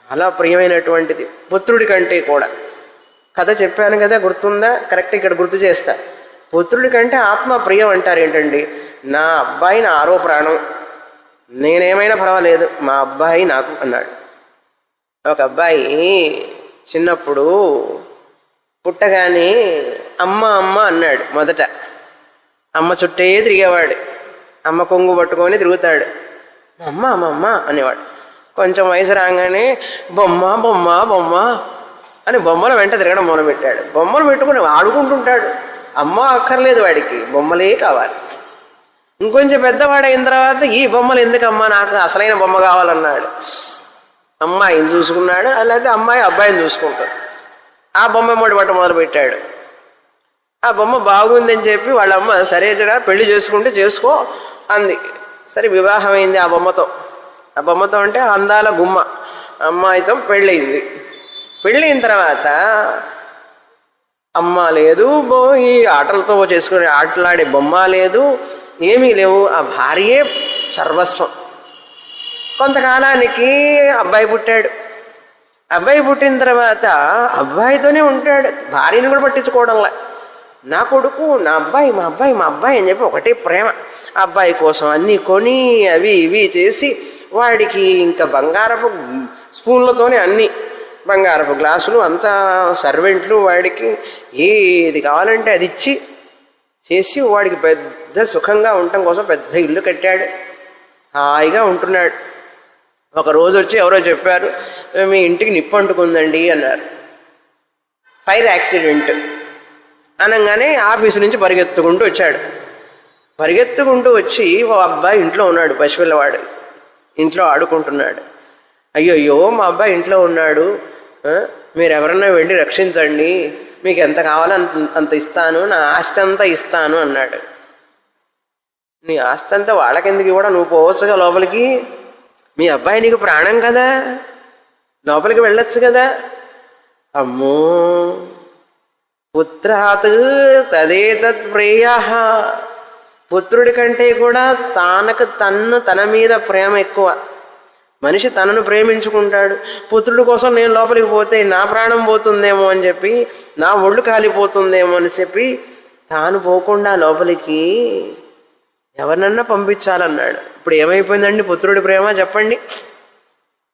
చాలా ప్రియమైనటువంటిది పుత్రుడి కంటే కూడా. కథ చెప్పాను కదా, గుర్తుందా? కరెక్ట్, ఇక్కడ గుర్తు చేస్తా. పుత్రుడి కంటే ఆత్మ ప్రియం అంటారు ఏంటండి? నా అబ్బాయి నా ఆరో ప్రాణం, నేనేమైనా పర్వాలేదు, మా అబ్బాయి నాకు అన్నాడు. ఒక అబ్బాయి చిన్నప్పుడు పుట్టగానే అమ్మ అమ్మ అన్నాడు. మొదట అమ్మ చుట్టే తిరిగేవాడు, అమ్మ కొంగు పట్టుకొని తిరుగుతాడు, అమ్మ అమ్మ అమ్మ అనేవాడు. కొంచెం వయసు రాగానే బొమ్మ బొమ్మ బొమ్మ అని బొమ్మల వెంట తిరగడం మొదలుపెట్టాడు. బొమ్మలు పెట్టుకుని ఆడుకుంటుంటాడు. అమ్మ అక్కర్లేదు, వాడికి బొమ్మలే కావాలి. ఇంకొంచెం పెద్దవాడైన తర్వాత ఈ బొమ్మలు ఎందుకమ్మా, నాకు అసలైన బొమ్మ కావాలన్నాడు. అమ్మాయిని చూసుకున్నాడు, అలాగే అమ్మాయి అబ్బాయిని చూసుకుంటాడు. ఆ బొమ్మ పట్ట మొదలుపెట్టాడు. ఆ బొమ్మ బాగుందని చెప్పి వాళ్ళ అమ్మ సరే జరా పెళ్లి చేసుకుంటే చేసుకో అంది. సరే వివాహం అయింది ఆ బొమ్మతో. ఆ బొమ్మతో అంటే అందాల గుమ్మ అమ్మాయితో పెళ్ళయింది. పెళ్ళయిన తర్వాత అమ్మ లేదు, ఈ ఆటలతో చేసుకునే ఆటలాడే బొమ్మ లేదు, ఏమీ లేవు. ఆ భార్యే సర్వస్వం. కొంతకాలానికి అబ్బాయి పుట్టాడు. అబ్బాయి పుట్టిన తర్వాత అబ్బాయితోనే ఉంటాడు, భార్యని కూడా పట్టించుకోవడంలా. నా కొడుకు, నా అబ్బాయి, మా అబ్బాయి, మా అబ్బాయి అని చెప్పి ఒకటే ప్రేమ. అబ్బాయి కోసం అన్నీ కొని అవి ఇవి చేసి వాడికి ఇంకా బంగారపు స్పూన్లతోనే అన్నీ, బంగారపు గ్లాసులు అంతా, సర్వెంట్లు వాడికి ఏది కావాలంటే అది ఇచ్చి చేసి వాడికి పెద్ద సుఖంగా ఉండటం కోసం పెద్ద ఇల్లు కట్టాడు. హాయిగా ఉంటున్నాడు. ఒక రోజు వచ్చి ఎవరో చెప్పారు, మీ ఇంటికి నిప్పు అంటుకుందండి అన్నారు. ఫైర్ యాక్సిడెంట్ అనగానే ఆఫీసు నుంచి పరిగెత్తుకుంటూ వచ్చాడు. పరిగెత్తుకుంటూ వచ్చి ఓ అబ్బాయి ఇంట్లో ఉన్నాడు, పసిపిల్లవాడు ఇంట్లో ఆడుకుంటున్నాడు. అయ్యయ్యో మా అబ్బాయి ఇంట్లో ఉన్నాడు, మీరు ఎవరన్నా వెళ్ళి రక్షించండి, మీకు ఎంత కావాలో అంత ఇస్తాను, నా ఆస్తి అంతా ఇస్తాను అన్నాడు. నీ ఆస్తి అంతా వాళ్ళకెందుకు ఇవ్వడం, నువ్వు పోవచ్చుగా లోపలికి, మీ అబ్బాయి నీకు ప్రాణం కదా, లోపలికి వెళ్ళొచ్చు కదా. అమ్మో, పుత్రాత్ తదేతత్ ప్రేయ, పుత్రుడి కంటే కూడా తన మీద ప్రేమ ఎక్కువ. మనిషి తనను ప్రేమించుకుంటాడు. పుత్రుడి కోసం నేను లోపలికి పోతే నా ప్రాణం పోతుందేమో అని చెప్పి, నా ఒళ్ళు కాలిపోతుందేమో అని చెప్పి తాను పోకుండా లోపలికి ఎవరినన్నా పంపించాలన్నాడు. ఇప్పుడు ఏమైపోయిందండి పుత్రుడి ప్రేమ చెప్పండి.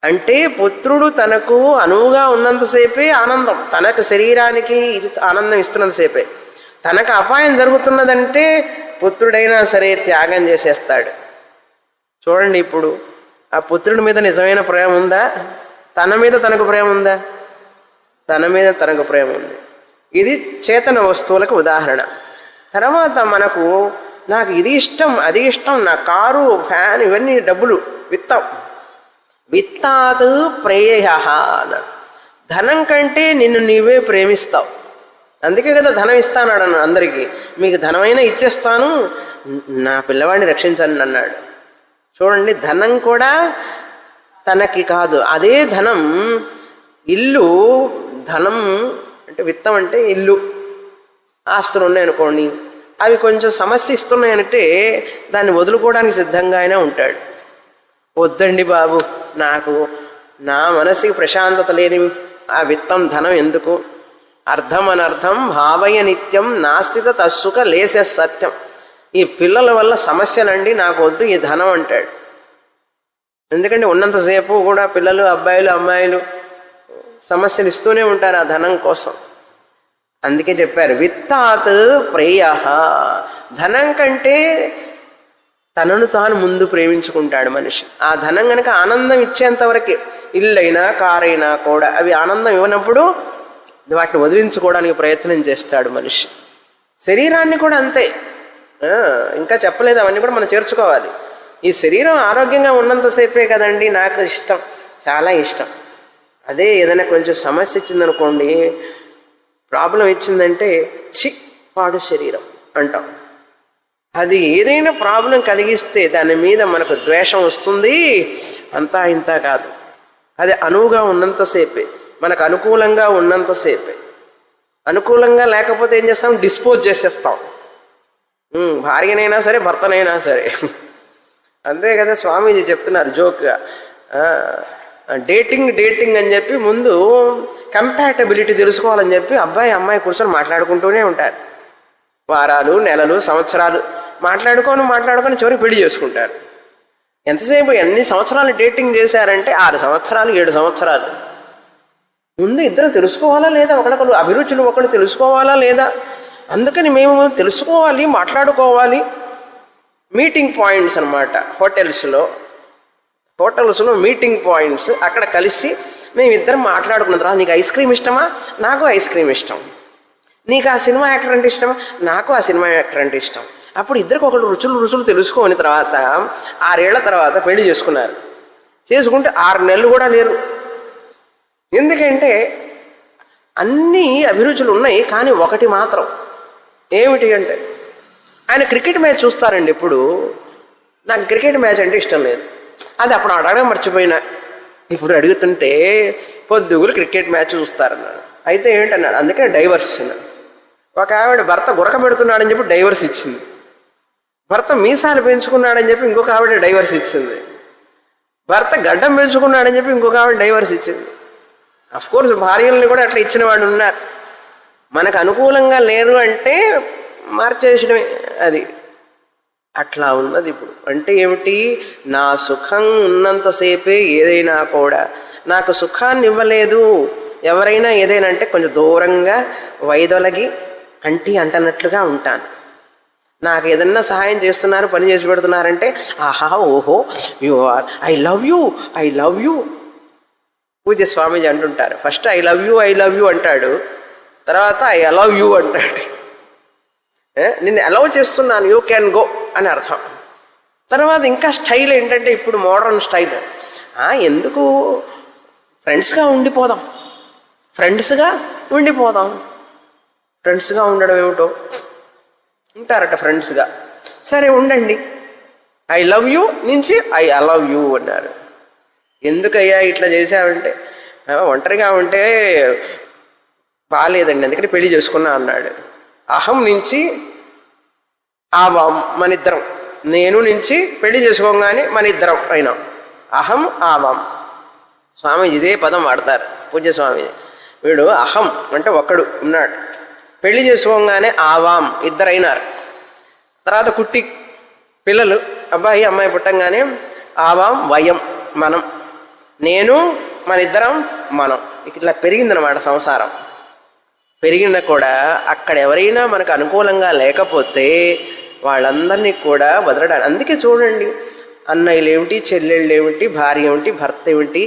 అంటే పుత్రుడు తనకు అనువుగా ఉన్నంతసేపే ఆనందం, తనకు శరీరానికి ఆనందం ఇస్తున్నంతసేపే. తనకు అపాయం జరుగుతున్నదంటే పుత్రుడైనా సరే త్యాగం చేసేస్తాడు. చూడండి, ఇప్పుడు ఆ పుత్రుడి మీద నిజమైన ప్రేమ ఉందా? తన మీద తనకు ప్రేమ ఉందా? తన మీద తనకు ప్రేమ ఉంది. ఇది చేతన వస్తువులకు ఉదాహరణ. తర్వాత మనకు నాకు ఇది ఇష్టం, అది ఇష్టం, నా కారు, ఫ్యాన్, ఇవన్నీ డబ్బులు, విత్తాత్ ప్రేయ అన్నాడు. ధనం కంటే నిన్ను నీవే ప్రేమిస్తావు. అందుకే కదా ధనం ఇస్తానాడు అన్న అందరికీ. మీకు ధనమైనా ఇచ్చేస్తాను, నా పిల్లవాడిని రక్షించండి అన్నాడు. చూడండి, ధనం కూడా తనకి కాదు. అదే ధనం, ఇల్లు, ధనం అంటే విత్తం అంటే ఇల్లు, ఆస్తులు ఉన్నాయనుకోండి, అవి కొంచెం సమస్య ఇస్తున్నాయంటే దాన్ని వదులుకోవడానికి సిద్ధంగా అయినా ఉంటాడు. వద్దండి బాబు, నాకు నా మనసుకి ప్రశాంతత లేని ఆ విత్తం ధనం ఎందుకు, అర్థం అనర్థం భావయ నిత్యం నాస్తిత తస్సుక లేసే సత్యం. ఈ పిల్లల వల్ల సమస్యలండి, నాకు వద్దు ఈ ధనం అంటాడు. ఎందుకంటే ఉన్నంతసేపు కూడా పిల్లలు, అబ్బాయిలు, అమ్మాయిలు సమస్యలు ఇస్తూనే ఉంటారు ఆ ధనం కోసం. అందుకే చెప్పారు విత్తాత్ ప్రేయ. ధనం కంటే తనను తాను ముందు ప్రేమించుకుంటాడు మనిషి. ఆ ధనం కనుక ఆనందం ఇచ్చేంతవరకే, ఇల్లైనా కారైనా కూడా అవి ఆనందం ఇవ్వనప్పుడు వాటిని వదిలించుకోవడానికి ప్రయత్నం చేస్తాడు మనిషి. శరీరాన్ని కూడా అంతే. ఇంకా చెప్పలేదు, అవన్నీ కూడా మనం చేర్చుకోవాలి. ఈ శరీరం ఆరోగ్యంగా ఉన్నంతసేపే కదండి నాకు ఇష్టం, చాలా ఇష్టం. అదే ఏదైనా కొంచెం సమస్య ఇచ్చిందనుకోండి, ప్రాబ్లం ఇచ్చిందంటే చి పాడు శరీరం అంటాం. అది ఏదైనా ప్రాబ్లం కలిగిస్తే దాని మీద మనకు ద్వేషం వస్తుంది, అంతా ఇంత కాదు. అది అనువుగా ఉన్నంతసేపే, మనకు అనుకూలంగా ఉన్నంతసేపే. అనుకూలంగా లేకపోతే ఏం చేస్తాం? డిస్పోజ్ చేసేస్తాం. భార్యనైనా సరే భర్తనైనా సరే. అంతే కదా, స్వామీజీ చెప్తున్నారు జోక్గా, డేటింగ్ అని చెప్పి ముందు కంపాటబిలిటీ తెలుసుకోవాలని చెప్పి అబ్బాయి అమ్మాయి కూర్చొని మాట్లాడుకుంటూనే ఉంటారు. వారాలు, నెలలు, సంవత్సరాలు మాట్లాడుకొని చివరికి పెళ్లి చేసుకుంటారు. ఎంతసేపు ఎన్ని సంవత్సరాలు డేటింగ్ చేశారంటే 6 సంవత్సరాలు 7 సంవత్సరాలు. ముందు ఇద్దరు తెలుసుకోవాలా లేదా, ఒకళ్ళొకరు అభిరుచులు ఒకళ్ళు తెలుసుకోవాలా లేదా. అందుకని మేము తెలుసుకోవాలి, మాట్లాడుకోవాలి. మీటింగ్ పాయింట్స్ అనమాట. హోటల్స్లో మీటింగ్ పాయింట్స్. అక్కడ కలిసి మేమిద్దరం మాట్లాడుకున్న తర్వాత, నీకు ఐస్ క్రీమ్ ఇష్టమా? నాకు ఐస్ క్రీమ్ ఇష్టం. నీకు ఆ సినిమా యాక్టర్ అంటే ఇష్టమా? నాకు ఆ సినిమా యాక్టర్ అంటే ఇష్టం. అప్పుడు ఇద్దరికి ఒకళ్ళు రుచులు తెలుసుకొని తర్వాత 6 ఏళ్ల తర్వాత పెళ్లి చేసుకున్నారు. చేసుకుంటే 6 నెలలు కూడా లేరు. ఎందుకంటే అన్ని అభిరుచులు ఉన్నాయి, కానీ ఒకటి మాత్రం ఏమిటి అంటే, ఆయన క్రికెట్ మ్యాచ్ చూస్తారండి. ఇప్పుడు నాకు క్రికెట్ మ్యాచ్ అంటే ఇష్టం లేదు. అది అప్పుడు అడగడం మర్చిపోయినా, ఇప్పుడు అడుగుతుంటే పొద్దుగులు క్రికెట్ మ్యాచ్ చూస్తారన్నాడు. అయితే ఏంటన్నాడు, అందుకే డైవర్స్ అన్నాడు. ఒక ఆవిడ భర్త గురక పెడుతున్నాడని చెప్పి డైవర్స్ ఇచ్చింది. భర్త మీసాలు పెంచుకున్నాడని చెప్పి ఇంకొక ఆవిడ డైవర్స్ ఇచ్చింది. భర్త గడ్డం పెంచుకున్నాడని చెప్పి ఇంకొక ఆవిడ డైవర్స్ ఇచ్చింది. అఫ్కోర్స్ భార్యల్ని కూడా అట్లా ఇచ్చిన వాడు ఉన్నారు. మనకు అనుకూలంగా లేరు అంటే మార్చేసడమే. అది అట్లా ఉన్నది ఇప్పుడు. అంటే ఏమిటి, నా సుఖం ఉన్నంతసేపే ఏదైనా కూడా, నాకు సుఖాన్ని ఇవ్వలేదు ఎవరైనా ఏదైనా అంటే కొంచెం దూరంగా వైదొలగి అంటనట్లుగా ఉంటాను. నాకు ఏదన్నా సహాయం చేస్తున్నారు, పని చేసి పెడుతున్నారంటే ఆహా ఓహో you are I love you. పూజ్య స్వామీజీ అంటుంటారు, ఫస్ట్ ఐ లవ్ యూ అంటాడు, తర్వాత ఐ అలవ్ యూ అంటాడు. నిన్ను అలౌ చేస్తున్నాను, యూ క్యాన్ గో అని అర్థం. తర్వాత ఇంకా స్టైల్ ఏంటంటే, ఇప్పుడు మోడర్న్ స్టైల్, ఎందుకు ఫ్రెండ్స్గా ఉండిపోదాం. ఫ్రెండ్స్గా ఉండడం ఏమిటో ఉంటారట ఫ్రెండ్స్గా. సరే ఉండండి, ఐ లవ్ యూ నుంచి ఐ అలవ్ యూ అన్నారు. ఎందుకయ్యా ఇట్లా చేశావంటే, ఒంటరిగా ఉంటే బాగాలేదండి, అందుకని పెళ్లి చేసుకున్నా అన్నాడు. అహం నుంచి ఆవాం, మనిద్దరం. నేను నుంచి పెళ్లి చేసుకోగానే మనిద్దరం అయినాం. అహం ఆవాం. స్వామీజీ ఇదే పదం వాడతారు పూజ్య స్వామీజీ. వీడు అహం అంటే ఒక్కడు ఉన్నాడు, పెళ్లి చేసుకోగానే ఆవాం, ఇద్దరైనారు. తర్వాత కుట్టి పిల్లలు, అబ్బాయి అమ్మాయి పుట్టంగానే ఆవాం వయం, మనం. నేను మనిద్దరం మనం. ఇట్లా పెరిగిందనమాట సంసారం. పెరిగిన కూడా అక్కడ ఎవరైనా మనకు అనుకూలంగా లేకపోతే వాళ్ళందరినీ కూడా వదలడానికి. అందుకే చూడండి, అన్నయ్యలు ఏమిటి, చెల్లెళ్ళు ఏమిటి, భార్య ఏమిటి, భర్త ఏమిటి,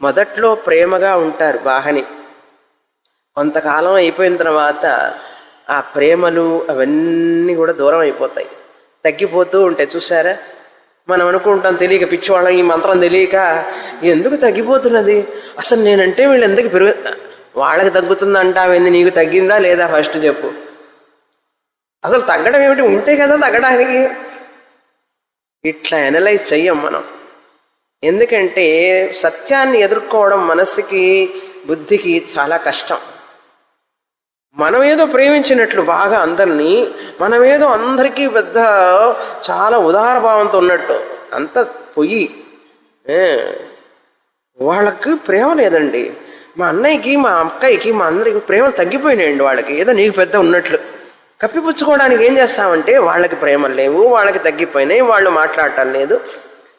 మొదట్లో ప్రేమగా ఉంటారు బాగానే. కొంతకాలం అయిపోయిన తర్వాత ఆ ప్రేమలు అవన్నీ కూడా దూరం అయిపోతాయి, తగ్గిపోతూ ఉంటాయి. చూసారా, మనం అనుకుంటాం తెలియక, పిచ్చివాళ్ళం ఈ మంత్రం తెలియక, ఎందుకు తగ్గిపోతున్నది అసలు, నేనంటే వీళ్ళు ఎందుకు వాళ్ళకి తగ్గుతుందంటావేంది, నీకు తగ్గిందా లేదా ఫస్ట్ చెప్పు. అసలు తగ్గడం ఏమిటి, ఉంటే కదా తగ్గడానికి. ఇట్లా అనలైజ్ చెయ్యం మనం. ఎందుకంటే సత్యాన్ని ఎదుర్కోవడం మనస్సుకి బుద్ధికి చాలా కష్టం. మనమేదో ప్రేమించినట్లు బాగా అందరినీ, మనమేదో అందరికీ పెద్ద చాలా ఉదారభావంతో ఉన్నట్టు అంత పొయ్యి. వాళ్ళకి ప్రేమ లేదండి. మా అన్నయ్యకి, మా అక్కయ్యకి, మా అందరికి ప్రేమలు తగ్గిపోయినాయండి. వాళ్ళకి ఏదో నీకు పెద్ద ఉన్నట్లు కప్పిపుచ్చుకోవడానికి ఏం చేస్తామంటే, వాళ్ళకి ప్రేమలు లేవు, వాళ్ళకి తగ్గిపోయినాయి, వాళ్ళు మాట్లాడటం లేదు,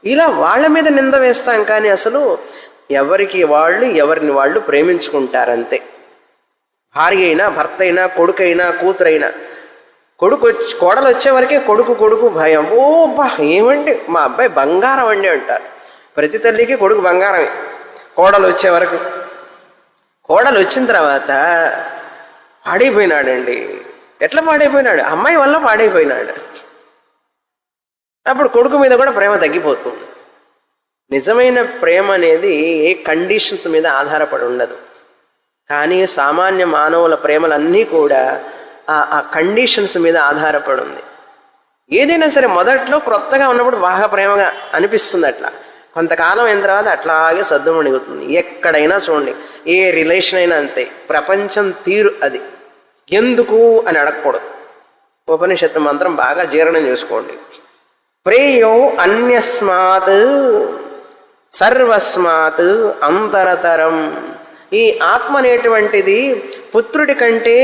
ఇలా వాళ్ళ మీద నింద వేస్తాం. కానీ అసలు ఎవరికి వాళ్ళు ఎవరిని వాళ్ళు ప్రేమించుకుంటారంతే. భార్య అయినా, భర్త అయినా, కొడుకైనా, కూతురైనా. కోడలు వచ్చే వరకే కొడుకు భయం. ఓ బా ఏమండి మా అబ్బాయి బంగారం అండి అంటారు. ప్రతి తల్లికి కొడుకు బంగారమే కోడలు వచ్చే వరకు. కోడలు వచ్చిన తర్వాత పాడైపోయినాడండి. ఎట్లా పాడైపోయినాడు? అమ్మాయి వల్ల పాడైపోయినాడు. అప్పుడు కొడుకు మీద కూడా ప్రేమ తగ్గిపోతుంది. నిజమైన ప్రేమ అనేది ఏ కండిషన్స్ మీద ఆధారపడి ఉండదు. కానీ సామాన్య మానవుల ప్రేమలన్నీ కూడా ఆ కండిషన్స్ మీద ఆధారపడి ఉంది. ఏదైనా సరే మొదట్లో క్రొత్తగా ఉన్నప్పుడు బాగా ప్రేమగా అనిపిస్తుంది, అట్లా కొంతకాలం అయిన తర్వాత అట్లాగే సద్దుమణిగుతుంది. ఎక్కడైనా చూడండి, ఏ రిలేషన్ అయినా అంతే, ప్రపంచం తీరు అది. ఎందుకు అని అడగకూడదు. ఉపనిషత్తు మంత్రం బాగా జీర్ణం చేసుకోండి. ప్రేయో అన్యస్మాత్ సర్వస్మాత్ అంతరతరం. ఈ ఆత్మ అనేటువంటిది పుత్రుడి కంటే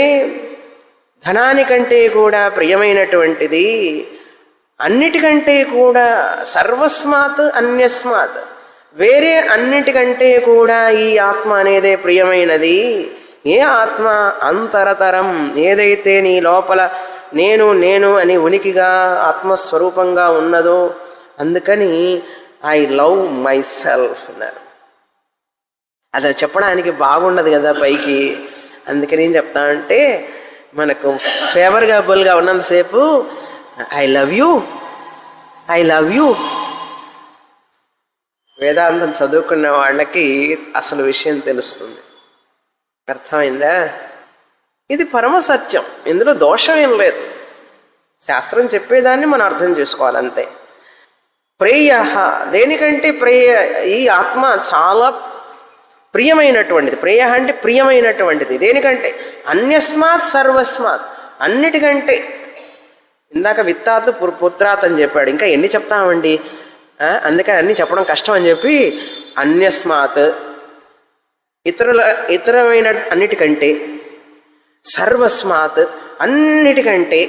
ధనానికంటే కూడా ప్రియమైనటువంటిది, అన్నిటికంటే కూడా సర్వస్మాత్ అన్యస్మాత్, వేరే అన్నిటికంటే కూడా ఈ ఆత్మ అనేదే ప్రియమైనది. ఏ ఆత్మ? అంతరతరం, ఏదైతే నీ లోపల నేను నేను అని ఉనికిగా ఆత్మస్వరూపంగా ఉన్నదో. అందుకని ఐ లవ్ మై సెల్ఫ్ అన్నారు. అది చెప్పడానికి బాగుండదు కదా పైకి. అందుకని ఏం చెప్తానంటే, మనకు ఫేవరబుల్గా ఉన్నంతసేపు I love you, I love you. వేదాంతం చదువుకున్న వాళ్ళకి అసలు విషయం తెలుస్తుంది. అర్థమైందా? ఇది పరమసత్యం, ఇందులో దోషం ఏం లేదు. శాస్త్రం చెప్పేదాన్ని మనం అర్థం చేసుకోవాలంతే. ప్రేయ, దేనికంటే ప్రేయ? ఈ ఆత్మ చాలా ప్రియమైనటువంటిది. ప్రేయ అంటే ప్రియమైనటువంటిది. దేనికంటే? అన్యస్మాత్ సర్వస్మాత్, అన్నిటికంటే. ఇందాక విత్తాత్ పుత్రాత్ అని చెప్పాడు, ఇంకా ఎన్ని చెప్తామండి? అందుకని అన్ని చెప్పడం కష్టం అని చెప్పి అన్యస్మాత్, ఇతరమైన అన్నిటికంటే, సర్వస్మాత్ అన్నిటికంటే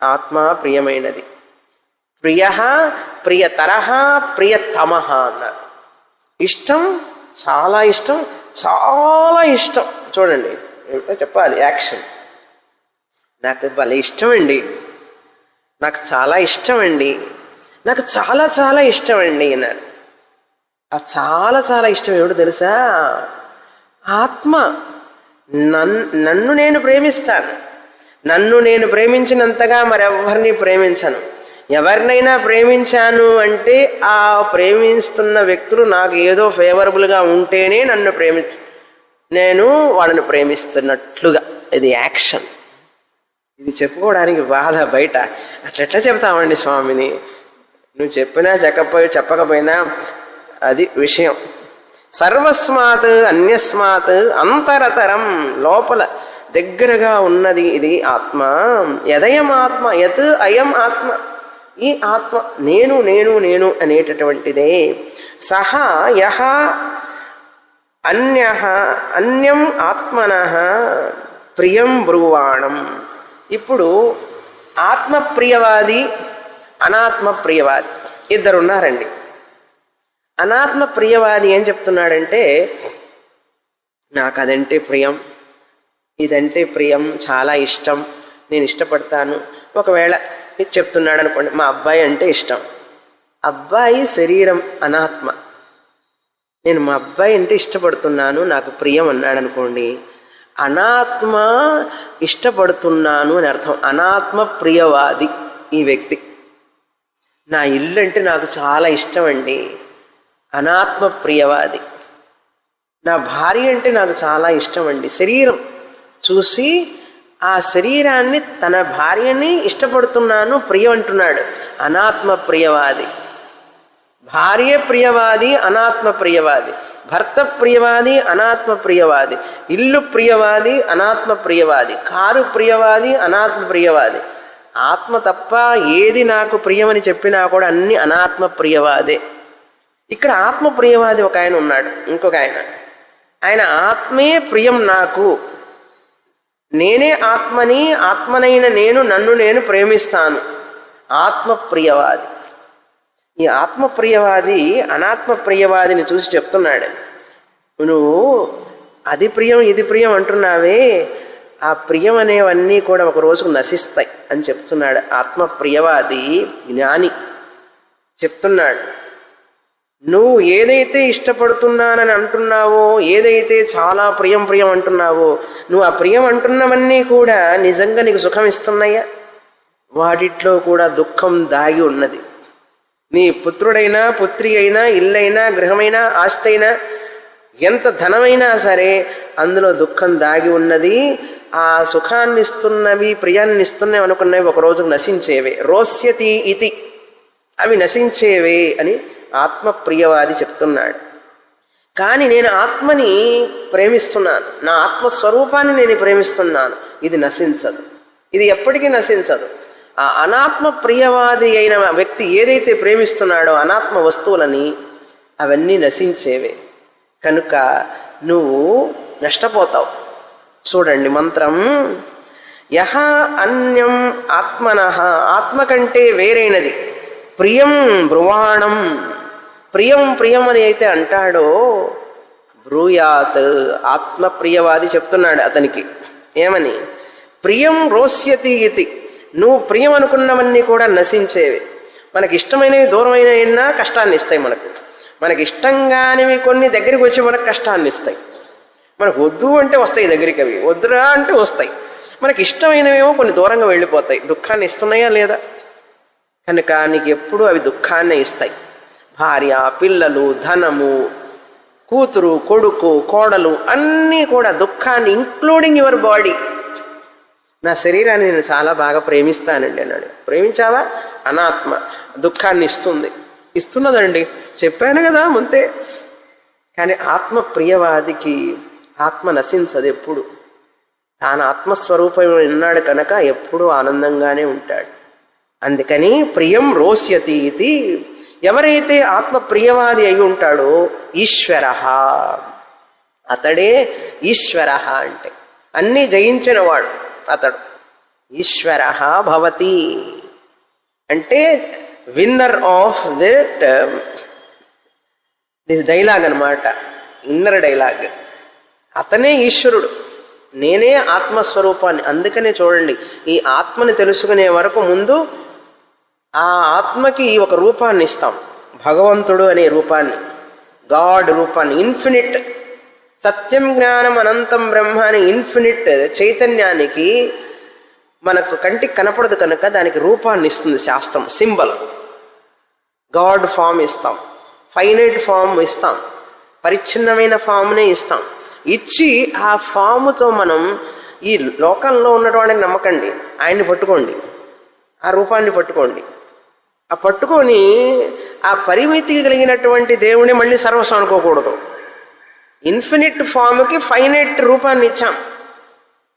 ఆత్మ ప్రియమైనది. ప్రియ, ప్రియతర, ప్రియతమ అన్నారు. ఇష్టం, చాలా ఇష్టం, చాలా ఇష్టం. చూడండి ఏమిటో చెప్పాలి, యాక్షన్. నాకు భలే ఇష్టం అండి, నాకు చాలా ఇష్టం అండి, నాకు చాలా చాలా ఇష్టం అండి అన్నారు. ఆ చాలా చాలా ఇష్టం ఏమిటో తెలుసా? ఆత్మ. నన్ను నేను ప్రేమిస్తాను. నన్ను నేను ప్రేమించినంతగా మరెవరిని ప్రేమించను. ఎవరినైనా ప్రేమించాను అంటే ఆ ప్రేమిస్తున్న వ్యక్తులు నాకు ఏదో ఫేవరబుల్గా ఉంటేనే నేను వాళ్ళని ప్రేమిస్తున్నట్లుగా. ఇది యాక్షన్. ఇది చెప్పుకోవడానికి బాధ బయట. అట్లెట్లా చెప్తామండి స్వామిని? నువ్వు చెప్పినా చెప్పకపోయినా అది విషయం. సర్వస్మాత్ అన్యస్మాత్ అంతరతరం, లోపల దగ్గరగా ఉన్నది ఇది ఆత్మ. యదయం ఆత్మ, యత్ అయం ఆత్మ, ఈ ఆత్మ నేను నేను నేను అనేటటువంటిదే. సహా యహ అన్యం ఆత్మనః ప్రియం బ్రువాణం. ఇప్పుడు ఆత్మప్రియవాది, అనాత్మ ప్రియవాది ఇద్దరున్నారండి. అనాత్మ ప్రియవాది ఏం చెప్తున్నాడంటే, నాకు అదంటే ప్రియం, ఇదంటే ప్రియం, చాలా ఇష్టం, నేను ఇష్టపడతాను. ఒకవేళ చెప్తున్నాడు అనుకోండి, మా అబ్బాయి అంటే ఇష్టం. అబ్బాయి శరీరం అనాత్మ. నేను మా అబ్బాయి అంటే ఇష్టపడుతున్నాను, నాకు ప్రియం అన్నాడు అనుకోండి, అనాత్మ ఇష్టపడుతున్నాను అని అర్థం. అనాత్మ ప్రియవాది ఈ వ్యక్తి. నా ఇల్లు అంటే నాకు చాలా ఇష్టం అండి, అనాత్మ ప్రియవాది. నా భార్య అంటే నాకు చాలా ఇష్టం అండి. శరీరం చూసి ఆ శరీరాన్ని, తన భార్యని ఇష్టపడుతున్నాను, ప్రియం అంటున్నాడు, అనాత్మ ప్రియవాది. భార్య ప్రియవాది, అనాత్మ ప్రియవాది. భర్త ప్రియవాది, అనాత్మ ప్రియవాది. ఇల్లు ప్రియవాది, అనాత్మ ప్రియవాది. కారు ప్రియవాది, అనాత్మ ప్రియవాది. ఆత్మ తప్ప ఏది నాకు ప్రియమని చెప్పినా కూడా అన్ని అనాత్మ ప్రియవాదే. ఇక్కడ ఆత్మ ప్రియవాది ఒక ఆయన ఉన్నాడు, ఇంకొక ఆయన ఆత్మే ప్రియం నాకు, నేనే ఆత్మని, ఆత్మనైన నేను నన్ను నేను ప్రేమిస్తాను, ఆత్మ ప్రియవాది. ఈ ఆత్మ ప్రియవాది అనాత్మ ప్రియవాదిని చూసి చెప్తున్నాడు, నువ్వు అది ప్రియం ఇది ప్రియం అంటున్నావే, ఆ ప్రియం అనేవన్నీ కూడా ఒక రోజుకు నశిస్తాయి అని చెప్తున్నాడు. ఆత్మ ప్రియవాది జ్ఞాని చెప్తున్నాడు. నువ్వు ఏదైతే ఇష్టపడుతున్నానని అంటున్నావో, ఏదైతే చాలా ప్రియం ప్రియం అంటున్నావో, నువ్వు ఆ ప్రియం అంటున్నవన్నీ కూడా నిజంగా నీకు సుఖం ఇస్తున్నాయా? వాటిట్లో కూడా దుఃఖం దాగి ఉన్నది. నీ పుత్రుడైనా, పుత్రి అయినా, ఇల్లైనా, గృహమైనా, ఆస్తి అయినా, ఎంత ధనమైనా సరే అందులో దుఃఖం దాగి ఉన్నది. ఆ సుఖాన్ని ఇస్తున్నవి, ప్రియాన్ని ఇస్తున్నవి అనుకున్నవి ఒక రోజు నశించేవే. రోస్యతి ఇతి, అవి నశించేవే అని ఆత్మప్రియవాది చెప్తున్నాడు. కానీ నేను ఆత్మని ప్రేమిస్తున్నాను, నా ఆత్మస్వరూపాన్ని నేను ప్రేమిస్తున్నాను, ఇది నశించదు, ఇది ఎప్పటికీ నశించదు. ఆ అనాత్మ ప్రియవాది అయిన వ్యక్తి ఏదైతే ప్రేమిస్తున్నాడో అనాత్మ వస్తువులని, అవన్నీ నశించేవే. కనుక నువ్వు నష్టపోతావు. చూడండి మంత్రం, యహ అన్యం ఆత్మనః, ఆత్మ కంటే వేరైనది, ప్రియం బ్రువాణం, ప్రియం ప్రియం అని అయితే అంటాడో, బ్రూయాత్, ఆత్మప్రియవాది చెప్తున్నాడు అతనికి ఏమని, ప్రియం రోస్యతి ఇతి, నువ్వు ప్రియం అనుకున్నవన్నీ కూడా నశించేవి. మనకి ఇష్టమైనవి దూరమైనవిన్నా కష్టాన్ని ఇస్తాయి. మనకి ఇష్టంగానివి కొన్ని దగ్గరికి వచ్చి మనకు కష్టాన్ని ఇస్తాయి. మనకు వద్దు అంటే వస్తాయి దగ్గరికి, అవి వద్దురా అంటే వస్తాయి. మనకి ఇష్టమైనవేమో కొన్ని దూరంగా వెళ్ళిపోతాయి, దుఃఖాన్ని ఇస్తున్నాయా లేదా? కనుక నీకు ఎప్పుడూ అవి దుఃఖాన్నే ఇస్తాయి. భార్య, పిల్లలు, ధనము, కూతురు, కొడుకు, కోడలు అన్నీ కూడా దుఃఖాన్ని, ఇంక్లూడింగ్ యువర్ బాడీ. నా శరీరాన్ని నేను చాలా బాగా ప్రేమిస్తానండి అన్నాడు. ప్రేమించావా? అనాత్మ దుఃఖాన్ని ఇస్తున్నదండి, చెప్పాను కదా ముందే. కానీ ఆత్మ ప్రియవాదికి ఆత్మ నశించదు ఎప్పుడు. తాను ఆత్మస్వరూపం ఉన్నాడు కనుక ఎప్పుడూ ఆనందంగానే ఉంటాడు. అందుకని ప్రియం రోస్యతి ఇది, ఎవరైతే ఆత్మ ప్రియవాది అయి ఉంటాడో ఈశ్వర, అతడే ఈశ్వర. అంటే అన్నీ జయించినవాడు అతడు. ఈశ్వర భవతి అంటే విన్నర్ ఆఫ్ దిస్ డైలాగ్ అనమాట, ఇన్నర్ డైలాగ్. అతనే ఈశ్వరుడు, నేనే ఆత్మస్వరూపాన్ని. అందుకనే చూడండి, ఈ ఆత్మని తెలుసుకునే వరకు ముందు ఆ ఆత్మకి ఒక రూపాన్ని ఇస్తాం, భగవంతుడు అనే రూపాన్ని, గాడ్ రూపాన్ని, ఇన్ఫినిట్ సత్యం జ్ఞానం అనంతం బ్రహ్మ అనే ఇన్ఫినిట్ చైతన్యానికి మనకు కంటికి కనపడదు కనుక దానికి రూపాన్ని ఇస్తుంది శాస్త్రం. సింబల్, గాడ్ ఫామ్ ఇస్తాం, ఫైనైట్ ఫామ్ ఇస్తాం, పరిచ్ఛిన్నమైన ఫామ్నే ఇస్తాం. ఇచ్చి ఆ ఫాముతో మనం ఈ లోకంలో ఉన్నటువంటి నమ్మకండి, ఆయన్ని పట్టుకోండి, ఆ రూపాన్ని పట్టుకోండి. ఆ పట్టుకొని ఆ పరిమితికి కలిగినటువంటి దేవుని మళ్ళీ సర్వస్వం అనుకోకూడదు. ఇన్ఫినిట్ ఫామ్కి ఫైనైట్ రూపాన్ని ఇచ్చాం.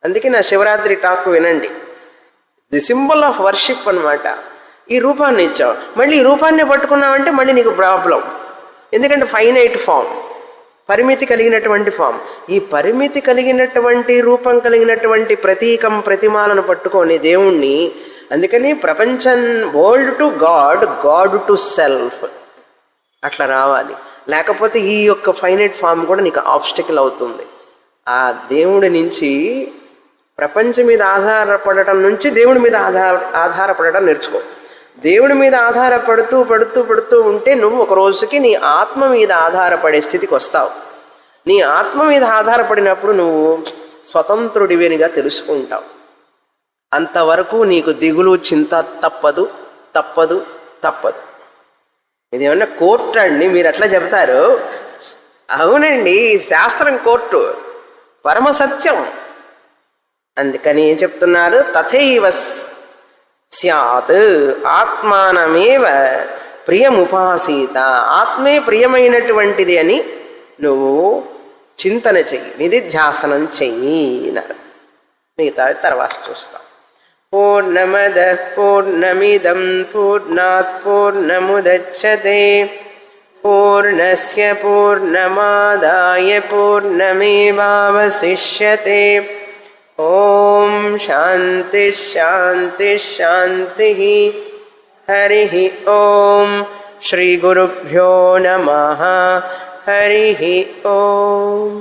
అందుకే నా శివరాత్రి టాక్ వినండి, ది సింబల్ ఆఫ్ వర్షిప్ అనమాట. ఈ రూపాన్ని ఇచ్చాం, మళ్ళీ ఈ రూపాన్ని పట్టుకున్నామంటే మళ్ళీ నీకు ప్రాబ్లం. ఎందుకంటే ఫైనైట్ ఫామ్, పరిమితి కలిగినటువంటి ఫామ్. ఈ పరిమితి కలిగినటువంటి రూపం కలిగినటువంటి ప్రతీకం, ప్రతిమాలను పట్టుకొని దేవుణ్ణి, అందుకని ప్రపంచం world to God, God to self అట్లా రావాలి. లేకపోతే ఈ యొక్క ఫైనైట్ ఫామ్ కూడా నీకు ఆబ్స్టికల్ అవుతుంది. ఆ దేవుడి నుంచి, ప్రపంచం మీద ఆధారపడటం నుంచి దేవుడి మీద ఆధారపడటం నేర్చుకో. దేవుడి మీద ఆధారపడుతూ పడుతూ పడుతూ ఉంటే నువ్వు ఒక రోజుకి నీ ఆత్మ మీద ఆధారపడే స్థితికి వస్తావు. నీ ఆత్మ మీద ఆధారపడినప్పుడు నువ్వు స్వతంత్రుడివినిగా తెలుసుకుంటావు. అంతవరకు నీకు దిగులు, చింత తప్పదు తప్పదు తప్పదు. ఇదేమన్నా కోర్టు అండి, మీరు అట్లా చెబుతారు. అవునండి, శాస్త్రం కోర్టు, పరమసత్యం. అందుకని ఏం చెప్తున్నారు, తథైవ స్యాత్ ఆత్మానమేవ ప్రియముపాసీత, ఆత్మే ప్రియమైనటువంటిది అని నువ్వు చింతన చెయ్యి, నిధిధ్యాసనం చెయ్యి. మిగతా తర్వాత చూస్తాం. పూర్ణమదః పూర్ణమిదం పూర్ణాత్ పూర్ణముదచ్యతే పూర్ణస్య పూర్ణమాదాయ పూర్ణమేవావశిష్యతే. ఓం శాంతి శాంతి శాంతి. హరి ఓం. శ్రీ గురుభ్యో నమః. హరి ఓం.